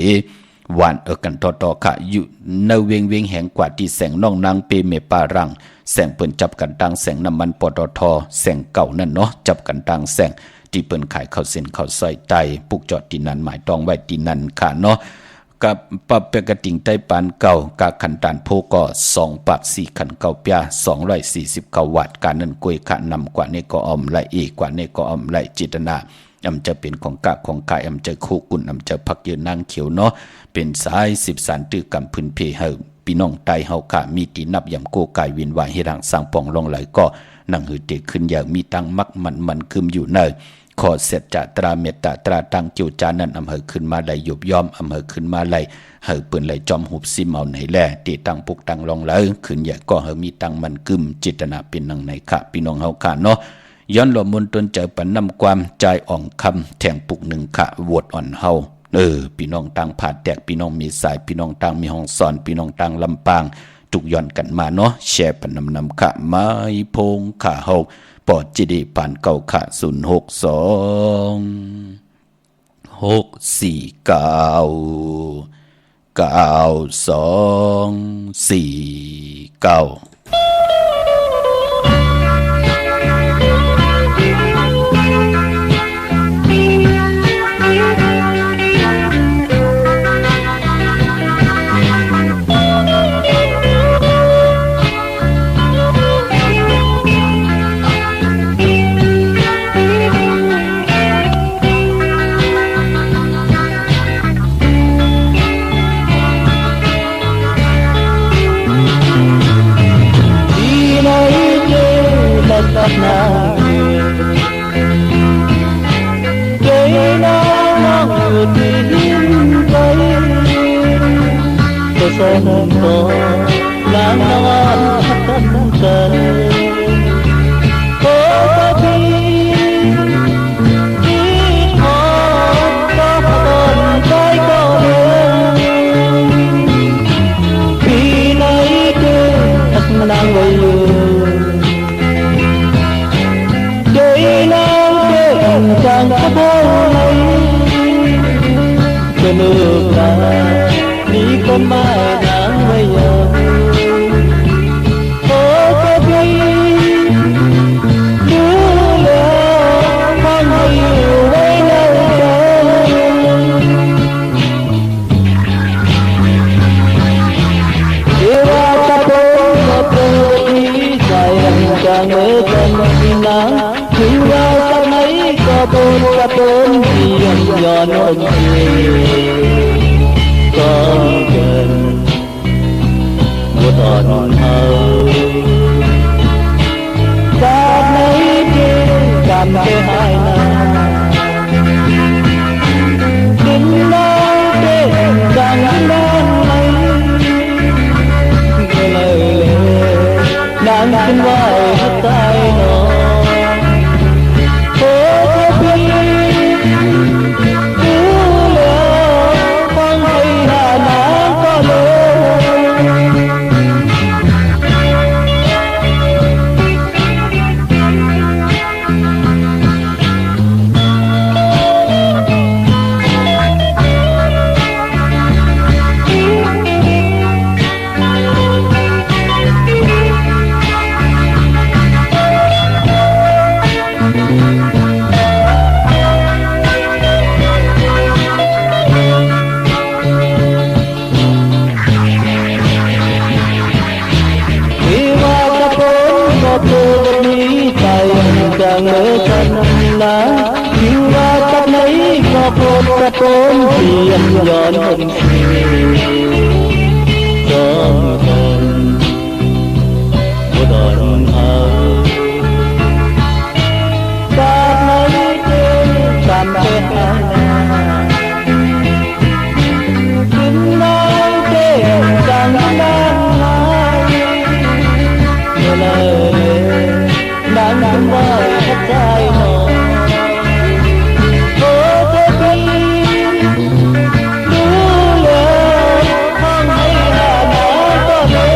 วันกันต่อค่ะอยู่นาเวงแหงกว่าที่แสงน้องนางเปเมปารังแสงเปิ้นจับกันตังแสงน้ำมันปตทแสงเก่านั่นเนาะจับกันตังแสงที่เปิ้นขายข้าวเส้นข้าวซอยไตปุกจอดที่นั่นหมายต้องไว้ที่นั่นค่ะเนาะกับปรับเปกติงใต้ปานเก่ากาขันตานโพก็2ปัก4ขันเก่าเปีย249วัตต์การนั้นกวยขะนำกว่าในก็อมไหลอีกกว่าในก็อมไหลจิตนาจะเป็นของกะของกายจะโคกุนจะพักยืนนางเขียวเนาะเป็นสาย10สารตื้อกำพื้นเพเฮาพี่น้องไตเฮาค่ะมีตีนับยำโกกายวินวายให้ร่างสร้างปองลงไหลก็นั่งหือเตขึ้นอย่างมีตังมักมันคืมอยู่เนิ่นขอเสร็จจะตราเมตตาตราตังเจียวจานั้นอำเภอขึ้นมาไหลหยบย่อมอำเภอขึ้นมาไหลเฮาเปิ้นไหลจอมหุบซิมเอาไหนแลตีตังปุกตังลงไหลขึ้นใหญ่ก็เฮามีตังมันกึมจิตนาเป็นนังไหนค่ะพี่น้องเฮาค่ะเนาะย้อนหลอมนตนเจอปันนำความใจอ่องคำแทงปุกหนึ่งค่ะวดอ่อนเฮาพี่น้องต่างผาดแตกพี่น้องมีสายพี่น้องต่างมีห้องสอนพี่น้องต่างลำปางทุกย้อนกันมาเนาะแชร์ปันนำค่ะไม้พงค่ะเฮาปอดจิดีปานเก่าค่ะ062 649 9249 นาอยู่ว่าจากไหนก็โปรดกระโปรงเพียงย้อนคนจอมคนบ่ดอนเอาจากไหนเจอตามไปหาขึ้นน้องเจ้าจังน้ำหายเมื่อเลยดังขึ้นไว้หัวใจนอนโอ้เธอพี่ดูเลยห้องให้หาหน้าก็เลย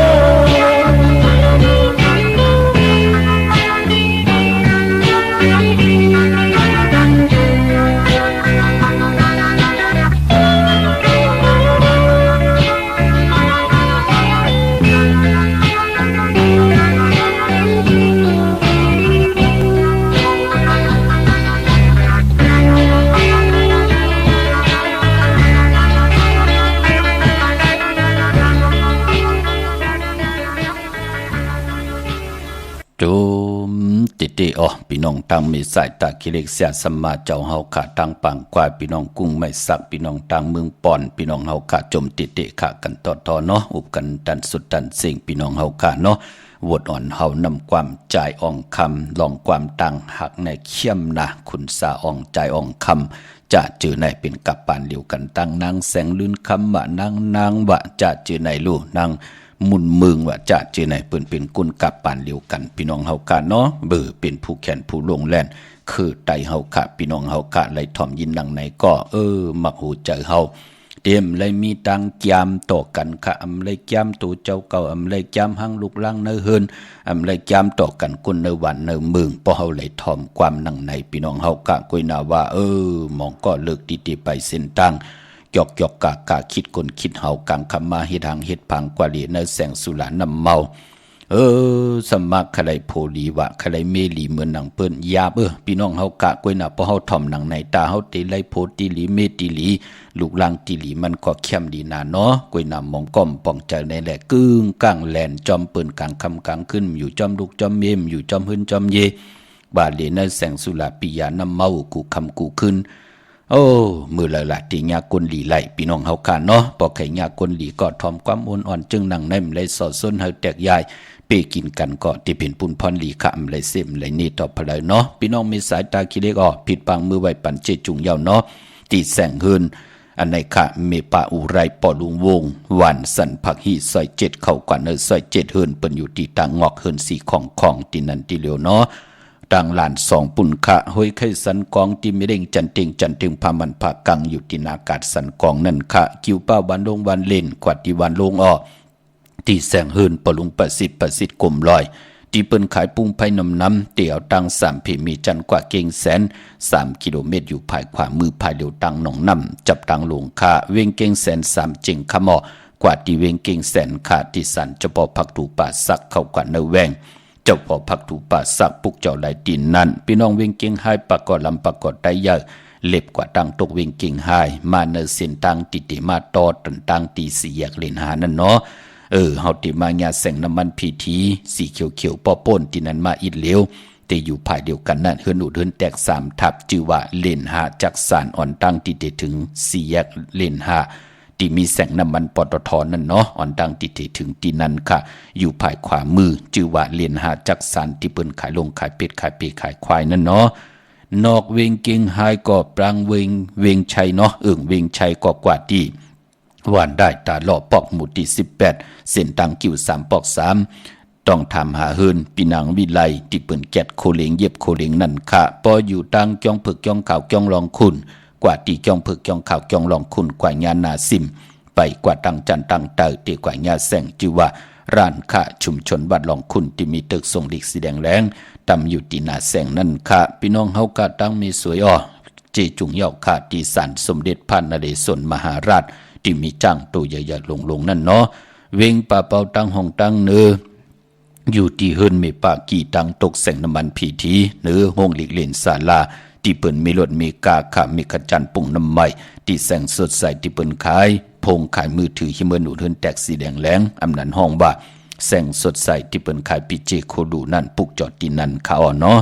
จุมติติอ๋อพี่น้องตังมีสายตากิเลสเสียสมมาเจ้าเฮาขาตังปังกวายพี่น้องกุ้งไม่สักพี่น้องตังเมืองป่อนพี่น้องเฮาขาจมติติขากันต่อเนาะอุบกันดันสุดดันเสียงพี่น้องเฮาขาเนาะวดอ่อนเฮานำความใจอ่องคำลองความตังหักในเข้มนะคุณสาอ่องใจอ่องคำจะจือในเป็นกับปานเหลียวกันตั้งนางแสงลื่นคำว่านางวะจะจือในลู่นางมุนมึงว่าจะเจอไหนเปิ้นเป็นกุนกับปานเดียวกันพี่น้องเฮากะเนาะเบื่อเป็นผู้แขนผู้ลงแล่นคือไตเฮากะพี่น้องเฮากะไหลถ่อมยินดังไหนก็มักหูใจเฮาเตรียมเลยมีตังยามต่อกันค่ะอำเลยยามตูเจ้าเก่าอำเลยยามหังลูกลังเนอเฮินอำเลยยามต่อกันกุนเนอวันเนอมึงพอเฮาไหลถ่อมความนังในพี่น้องเฮากะกุยนาว่ามองก็เลิกติไปเส้นตั้งหยอกกะคิดคนคิดเฮากางคำมาเฮ็ดทางเฮ็ดพังกว่าลีในแสงสุรานำเมาสมักใครโพลีวะใครเมลีเหมือนหนังเปิ้นยาพี่น้องเฮากะกวยน่ะพอเฮาถ่อมหนังในตาเฮาติไลโพติลีเมติลีลูกลังติลีมันก็เข้มดีนาเนาะกวยน่ะมองก้อมป้องใจในแหละกึ้งก้างแลนจอมเปิ้นกลางคำกลางขึ้นอยู่จอมลูกจอมเมมอยู่จอมหึนจอมเยบาดลีในแสงสุราปิยานำเมากูคำกูขึ้นมือละติญากลหลีไหลพี่น้องเฮาค่ะเนาะปอกไข่ญากลหลีก็ทอมความอ่อนจึงนั่งในเลยสอดส้นเฮาแตกยายเปกินกันก็ที่เป็นปุ่นพรหลีค่ะเลยเสมเลยนี่ต่อพลายเนาะพี่น้องมีสายตาคิเล็กผิดปังมือไว้ปันเจจุงยาวเนาะตีแสงเฮินอันในค่ะเมปาอุไรปอลุงวงวันสันผักฮีซอย7เข้ากว่าเนอซอย7เฮินเปิ้นอยู่ที่ตางงอกเฮินสีของที่นั่นที่เหลียวเนาะดังหลาน2ปุ่นขะห้อยไข่สันกองที่ไม่เร่งจันติงพามันผากังอยู่ที่อากาศสันกองนั่นขะคิวป้าวันลงวันเล่นกวาดที่วันลงที่แสงเฮินปลุงประสิทธิ์กลมลอยที่เปิ้นขายปุ้งไผ่น้ำเตี่ยวตัง3 พีมีจันกว่าเก่งแสน3 กิโลเมตรอยู่ภายขวามือภายเดียวตังหนองน้ำจับตังหลงคาเวงเก่งแสน3เจิงขมอกว่าที่เวงเก่งแสนขาที่สันเฉพาะผักถูป่าสักเข้ากว่าเนแวงเจ้าพ่อพักถูป่าสักปุกเจ้าไหลดินนั้นพี่น้องเวงเก่งให้ปากอดลำปากอดได้เยอะเล็บกว่าตังตกเวงเก่งให้มาเนเส้นตังติมาตอตันตังตี4แยกเลนหานั่นเนาะเฮาติมาญาแสงน้ำมันพีทีสีเขียวๆป้อป่นที่นั้นมาอิดเหลวแต่อยู่ภายเดียวกันนั่นเฮือนอุดเฮือนแตก3ทับชื่อว่าเลนหาจักสานอ่อนตังที่ถึง4แยกเลนหาที่มีแสงน้ำมันปตท.นั่นเนาะอ่อนดังติถึงที่นั่นค่ะอยู่ภายขวามือชื่อว่าเลียนหาจักสานที่เปิ้นขายลงขายเป็ดขายปีขายควายนั่นเนาะนอกเวงเก่งหายก็ปรางเวงชัยเนาะเวงชัยก็กว่าที่วานได้ตาหล่อปอกหมู่ที่18เส้นตังกิ่ว3ปอก3ต้องทำหาเฮินปีนางวิไลที่เปิ้นแกดโคเลงเย็บโคเลงนั่นค่ะพออยู่ตังจ้องผึกจ้องขาวจ้องรองคุณกว่าตีจ้องผึกจ้องขาวจ้องรองคุณกว่าญานาซิมไปกว่าตังจันตังเตอตีกว่าญาแสงจือว่าร้านค้าชุมชนวัดรองคุณที่มีตึกทรงดิกสีแดงแรงตำอยู่ที่นาแสงนั่นค่ะพี่น้องเฮากะตังมีสวยเจจุงเหยาค่ะที่ศาลสมเด็จพระนเรศวรมหาราชที่มีจ้างตัวใหญ่ๆลงนั่นเนาะเวงป่าเปาตังห้องตังเนออยู่ที่เฮินเมปากี่ตังตกแสงน้ำมันพีทีเนื้อห้องหลีกเล่นศาลาที่เปิ้นมีรถมีกาขามีขจันปุ่งน้ำใหม่ที่แสงสดใสที่เปิ้นขายพงขายมือถือที่เมือนอุดเฮินแตกสีแดงแหลงอำนั้นห้องว่าแสงสดใสที่เปิ้นขายปิเจโคดูนั่นปุกจอดที่นั่นขาเนาะ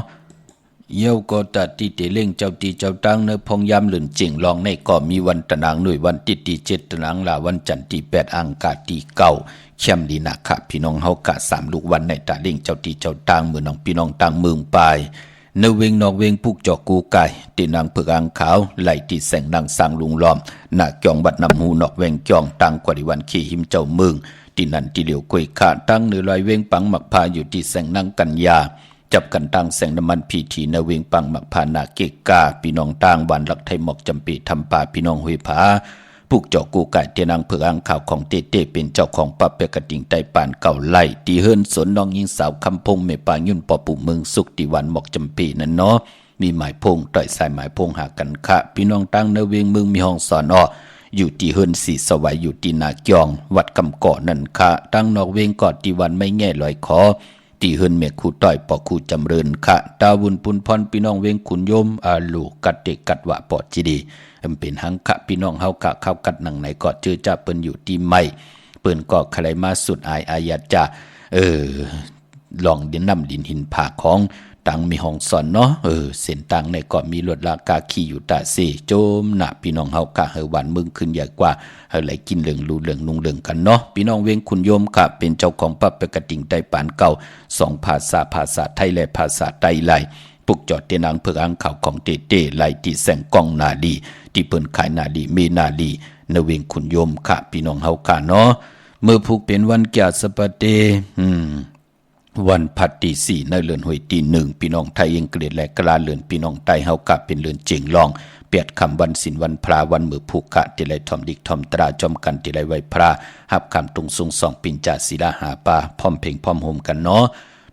เยี่ยวก็ตัดที่เตเล่งเจ้าตีเจ้าตั้งเนื้อพองยามหลื่นจิงลองในก็มีวันตะนางหน่วยวันติตีเจ็ดตะนางลาวันจันทร์ที่8อังคารที่9เข้มดีนะค่ะพี่น้องเฮากะ3ลูกวันในตาเล่งเจ้าตีเจ้าตั้งมือน้องพี่น้องตั้งเมืองปลายเนเวงนอกเวงปุกจอกกูไก่ตีนางเผือกอ่างขาวไหลที่แสงนางสร้างลุงล้อมหน้าเกียงบัดนำหูนอกเวงเกียงตั้งกว่าดิวันขี่หิมเจ้าเมืองที่นั่นที่เหลียวกวยขาตั้งเนื้อลอยเวงปังหมักพาอยู่ที่แสงนางกัญญาจับกันตั้งแสงน้ำมันพีทีเนเวงปังหมักพานาเกกาพี่น้องตั้งบ้านหลักไทยหมอกจำปีทำป่าพี่น้องหุยผาปุกจอกกูไก่เตียนางเผือกอ่างขาวของเต้เป็นเจ้าของปับเปกระดิ่งไตปานเก่าไล่ตีเฮิรนสนน้องยิงสาวคำพงเมปายุ่นปอปุ่มเมืองสุขติวันหมอกจำปีนั่นเนาะมีหมายพงต่อยสายหมายพงหากันค่ะพี่น้องตั้งเนเวงเมืองมีห้องสอนอยู่ที่เฮิรนสีสวัยอยู่ที่นาเกียงวัดกำก่อนั่นค่ะตั้งนอกเวงกอดที่วันไม่แง่ลอยคอตีเฮิรนเมฆคูต่อยปอคูจำเริญค่ะดาวุนปุนพรพี่น้องเวงขุนโยมอาลูกัดเด็กกัดวะปอดจีดีเป็นหังค่ะพี่น้องเฮากะเข้ากัดหนังไหนก็เจอจ่าเปิ้นอยู่ที่ไม่เปิ้นก็ใครมาสุดอายอายาจ่าลองดินน้ำดินหินผาของตังมีห้องสอนเนาะเส้นตังในก็มีรถลากาขี่อยู่ตาเสโจมหน้าพี่น้องเฮากะเฮหวานมึงขึ้นใหญ่กว่าเฮไหลกินเหลืองรูเหลืองนุ่งเหลืองกันเนาะพี่น้องเวงคุณโยมค่ะเป็นเจ้าของปับปกติงไตปานเก่า2ภาษาไทยและภาษาไต้ไหลปุกจอดเตนางเผือกอ่างข่าวของเต้ไหลที่แสงกองนาดีที่เปิ้นขายนาดีมีนาดีเนเวงคุณโยมค่ะพี่น้องเฮากะเนาะเมื่อผูกเป็นวันแก่สปะเตวันพัดที่4ในเรือนหวยที่1พี่น้องไทยเองเกลียดและกลาเรือนพี่น้องไทยเฮากะเป็นเรือนเจิงลองเปียดคำวันศิลวันพระวันมือผูกกะที่ไรทอมดิกทอมตราจอมกันที่ไรไว้พระหับคำตรงสูง2ปิญจาศิลาหาปาพร้อมเพ่งพร้อมโฮมกันเนาะ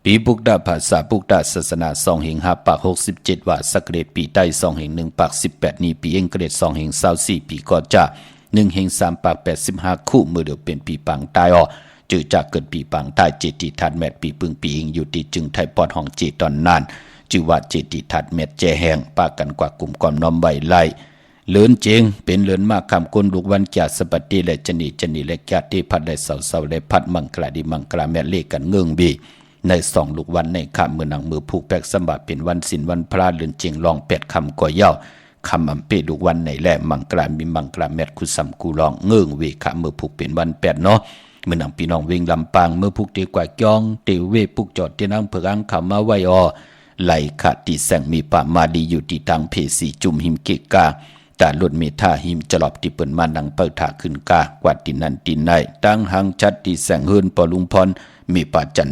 ปีปุกดาภาษาปุกดาศาสนา2แห่ง5ปาก67ว่าสักเกรดปีใต้2แห่ง1ปาก18นี้ปีเองเกรด2แห่ง24ปีก็จะ1แห่ง3ปาก85คู่มือเดียวเป็นปีปังตายจือจากเกิดปีปังใต้เจติทัดแมดปีปึงปีอิงอยู่ที่จึงไทยปอดห้องเจตอนนานจือว่าเจติทัดแมดแจแหงปากันกว่ากลุ่มก่อมน้อมใบไล่เลินเจงเป็นเลินมากคำคนลูกวันแก่สปฏิและจนีและแก่ที่พัดได้เสาและพัดมังกลาดีมังกลาแมดเลกันเงื่องบีใน2ลูกวันในข้ามมือหนังมือผูกแปกสมบัติเป็นวันศิลวันพระเลินเจงลอง8คำก่อเย้าคำอำเปลูกวันในแหล่มังกลามีมังกลาแมดคุสัมกูลองเงื่องเวขามือผูกเป็นวัน8เนาะเมื่อนำพี่น้องเวงลำปางเมื่อพุกเตกว่าจองเตเวปุกจอดที่นั่งเผือกอ่างขำมาไว้ไหลขาดที่แสงมีป่ามาดีอยู่ที่ทางเพสีจุ่มหิมเกกาแต่ลดเมธาหิมจลอบที่เปิ่นมานังเปิดถาขึ้นกากว่าที่นั่นที่ไหนตั้งหังชัดที่แสงเฮิรนปอลุงพรมีป่าจั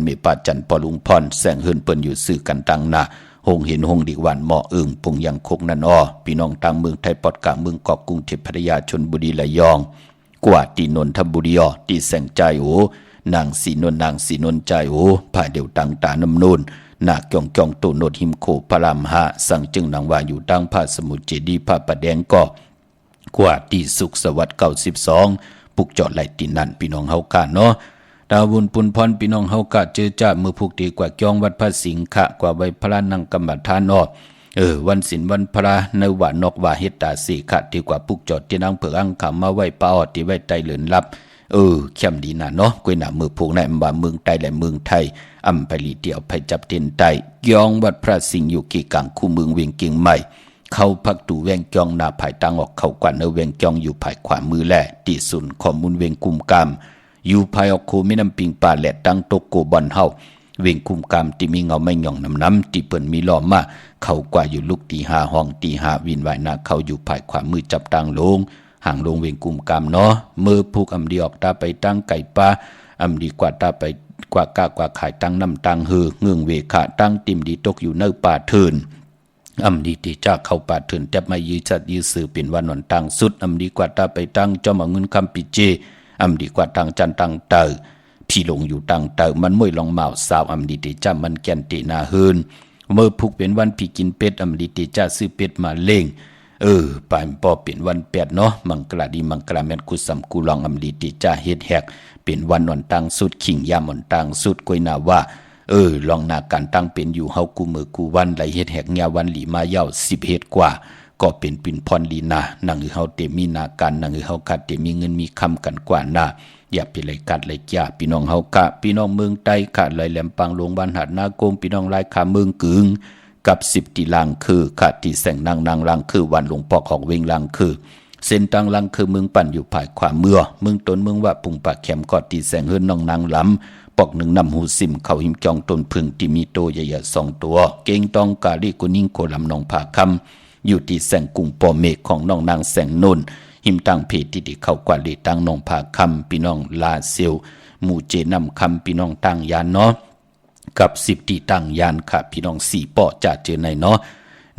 นปอลุงพรแสงเฮิรนเปิ่นอยู่ซื่อกันตั้งหน้าหงเห็นหงดีวันเหมาะอึ่งปงยังคกนันพี่น้องต่างเมืองไทยปอดกะเมืองเกาะกรุงเทพพัทยาชลบุรีระยองกว่าที่นนทบุรีที่แสงใจนางสีนนใจผาเดียวตังตาน้ำนูนนาเกียงตูโนดหิมโคพระรามหาสังจึงนางว่าอยู่ตั้งพระสมุทรเจดีย์พระประแดงก็กว่าที่สุขสวัสดิ์92ปุกจอดไหลตินันพี่น้องเฮากะเนาะดาวุนปุนพรพี่น้องเฮากะเจอจ้ามือผูกดีกว่าจองวัดพระสิงขะกว่าใบพระนังกรรมฐานวันศิลวันพระในว่านอกว่าเฮ็ดตาสีขะดีกว่าปุกจอดที่นางเผือกอ่างขำมาไว้ป้าที่ไว้ใต้เลินลับเข้มดีนะเนาะกวยหน้ามือผูกในบ่าเมืองไทยและเมืองไทยอำไปลีเดียวไปจับเต็นไตยองวัดพระสิงห์อยู่กี่กลางคู่เมืองเวียงเกียงใหม่เข้าพักตูเวียงจองหน้าภายตังออกเข้ากว่าเนเวียงจองอยู่ภายขวามือแลตีศูนย์ข้อมูลเวียงกุมกามอยู่ภายออกโคแม่น้ำปิงป่าและตั้งตกโกบอนเฮาเวียงคุมกามที่มีเงาไม่หย่องน้ำที่เปิ้นมีล้อมมาเข้ากว่าอยู่ลูกตี5ห้องตี5วินไหวนาเข้าอยู่ภายขวามือจับตังลงห่างลงเวียงกุมกามเนาะมือผูกอำดีออกตาไปตั้งไก่ป้าอำดีกว่าตาไปกว่ากากว่าขายตั้งน้ำตังหือเงื่องเวขาตั้งติมดีตกอยู่เนื้อป่าเถินอำดีที่จ้าเข้าป่าเถินแต่ไม่ยืดจัดยืดสื่อเป็นวันหนอนตังสุดอำดีกว่าตาไปตั้งจอมเอาเงินคำปิเจอำดีกว่าตังจันตังเตอพี่ลงอยู่ตังเตอมันมวยลองเมาสาวอำดีที่จ้ามันแก่นตีนาเฮินเมื่อผูกเป็นวันพี่กินเป็ดอำดีที่จ้าซื้อเป็ดมาเล่งปานปอเป็นวัน8เนาะมังกลาดีมังกลาแม่นกุสัมกุลองอำดีที่จ้าเฮ็ดแฮกเป็นวันนอนตังสุดขิงยามนอนตังสุดกวยนาว่าลองนาการตั้งเป็นอยู่เฮากูมือกูวันไหลเฮ็ดแหกแงวันหลีมาเย้า10เฮ็ดกว่าก็เป็นปิ่นพรลีนานังเฮาเตมีนาการนังเฮาคัดเตมีเงินมีคำกันกว่านาอย่าไปไหลกัดไหลจ้าพี่น้องเฮากะพี่น้องเมืองใต้กะไหลแหลมปังลงบ้านหาดนาโกมพี่น้องลายขาเมืองกึง กับ10ตีลังคือขาดที่แสงนางลังคือวันหลวงพ่อของเวงลังคือเส้นตังลังคือมึงปั่นอยู่ภายขวาเมื่อมึงตนมึงว่าปุงปากแขมกอดตีแสงเฮือนน้องนางล้ำปอกหนึ่งนำหูซิมเขาหิมจองตนพึงที่มีโตใหญ่ๆ2ตัวเก่งตองกาลีกุนิ่งโคลำนองผาคำอยู่ที่แสงกุงปอเมฆของน้องนางแสงนุ่นหิมตังเพที่ที่เขากว่าลีตังน้องผาคำพี่น้องลาเซียวหมู่เจนำคำพี่น้องตังยานเนาะกับ10ตีตังยานค่ะพี่น้อง4ปอจะเจอในเนาะ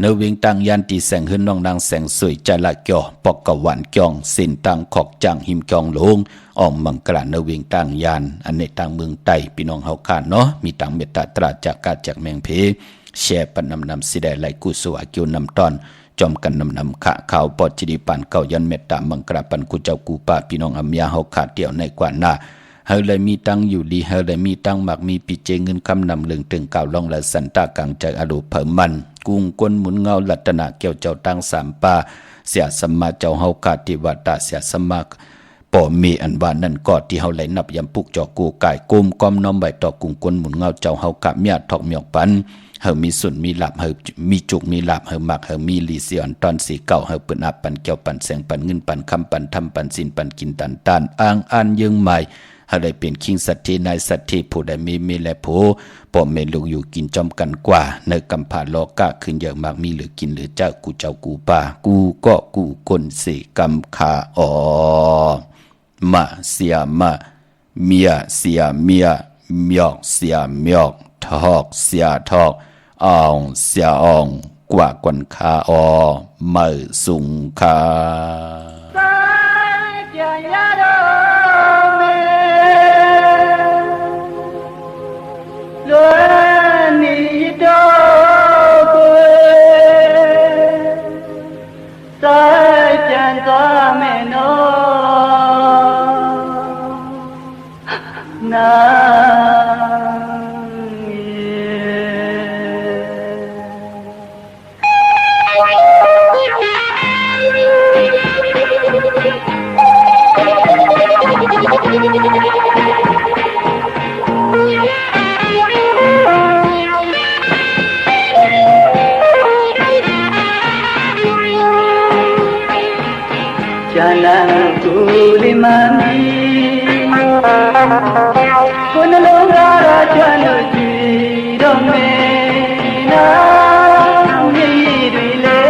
เนเวงตังยันตีแสงเฮือนน้องนางแสงสวยใจละเกี่ยวปอกกะหวานเกี่ยงเส้นตังขอกจังหิมจองลงออมมังกรเนเวงตังยันอันในตังเมืองไต้พี่น้องเฮาคานเนาะมีตังเมตตาตราจากกาจากแมงเพแช่ปันนำสิได้ไหลกุสวากิวนำตอนจอมกันนำขะข่าวปอดจิริปันเก่ายันเมตตามังกรปันกุเจ้ากูปาพี่น้องอัมยาเฮาขาดเดี่ยวในกว่าหน้าเฮาเลยมีตังอยู่ดีเฮาเลยมีตังมักมีปีเจเงินคำนำเลืองถึงเก่าลองและสันตากลางใจอรุเผิมมันกุงก้นหมุนเงาลัตนาเกี่ยวเจ้าตัง3ป่าเสียสมมาเจ้าเฮาขาดที่วัดตาเสียสมมาปอมีอันว่านั่นกอดที่เฮาไหลนับยำปุกจอกูกายกุมก้อมน้อมใบต่อกุงก้นหมุนเงาเจ้าเฮากะเมียทอกเมียกปันเฮามีสุนมีหลับเฮามีจุกมีหลับเฮามักเฮามีลีเสียนตอนสีเก่าเฮาเปิ้นอับปันเกี่ยวปันแสงปันเงินปันคำปันทำปันสินปันกินตันตานอ้างอันยังใหม่เฮาได้เป็นคิงสัตย์นายสัตย์ผู้ใดมีและผู้พ่อแม่ลูกอยู่กินจอมกันกว่าในกำพาโลกะขึ้นเยอะมากมีเหลือกินเหลือเจ้ากูป่ากูก็กูคนสิกำขาออมาเสียมาเมียเสียเมียเมียกเสียเมียกทอกเสียทอกอ่องเสียอ่องกว่ากวนคาออมือสุงคาJalan kulimani Kunalong gara chanu jirome na Nidwile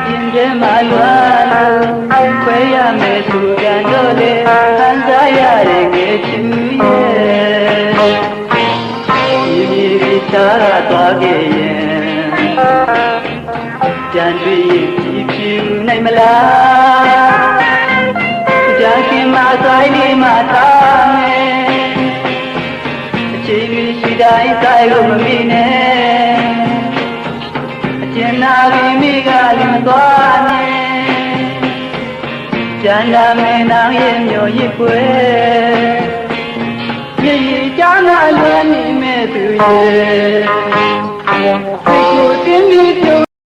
Jinde malwalo Kwaya me sugandole Hanzaya rege chuye Yiri chara twage yen Jandwi nay mala jaki ma sai ni ma ta me chi mi si dai sai lo mi ne chin na gi mi ga lim twa ne jana me na yin yo yi kwe yi jana lo ni me tu ye ku tin mi tu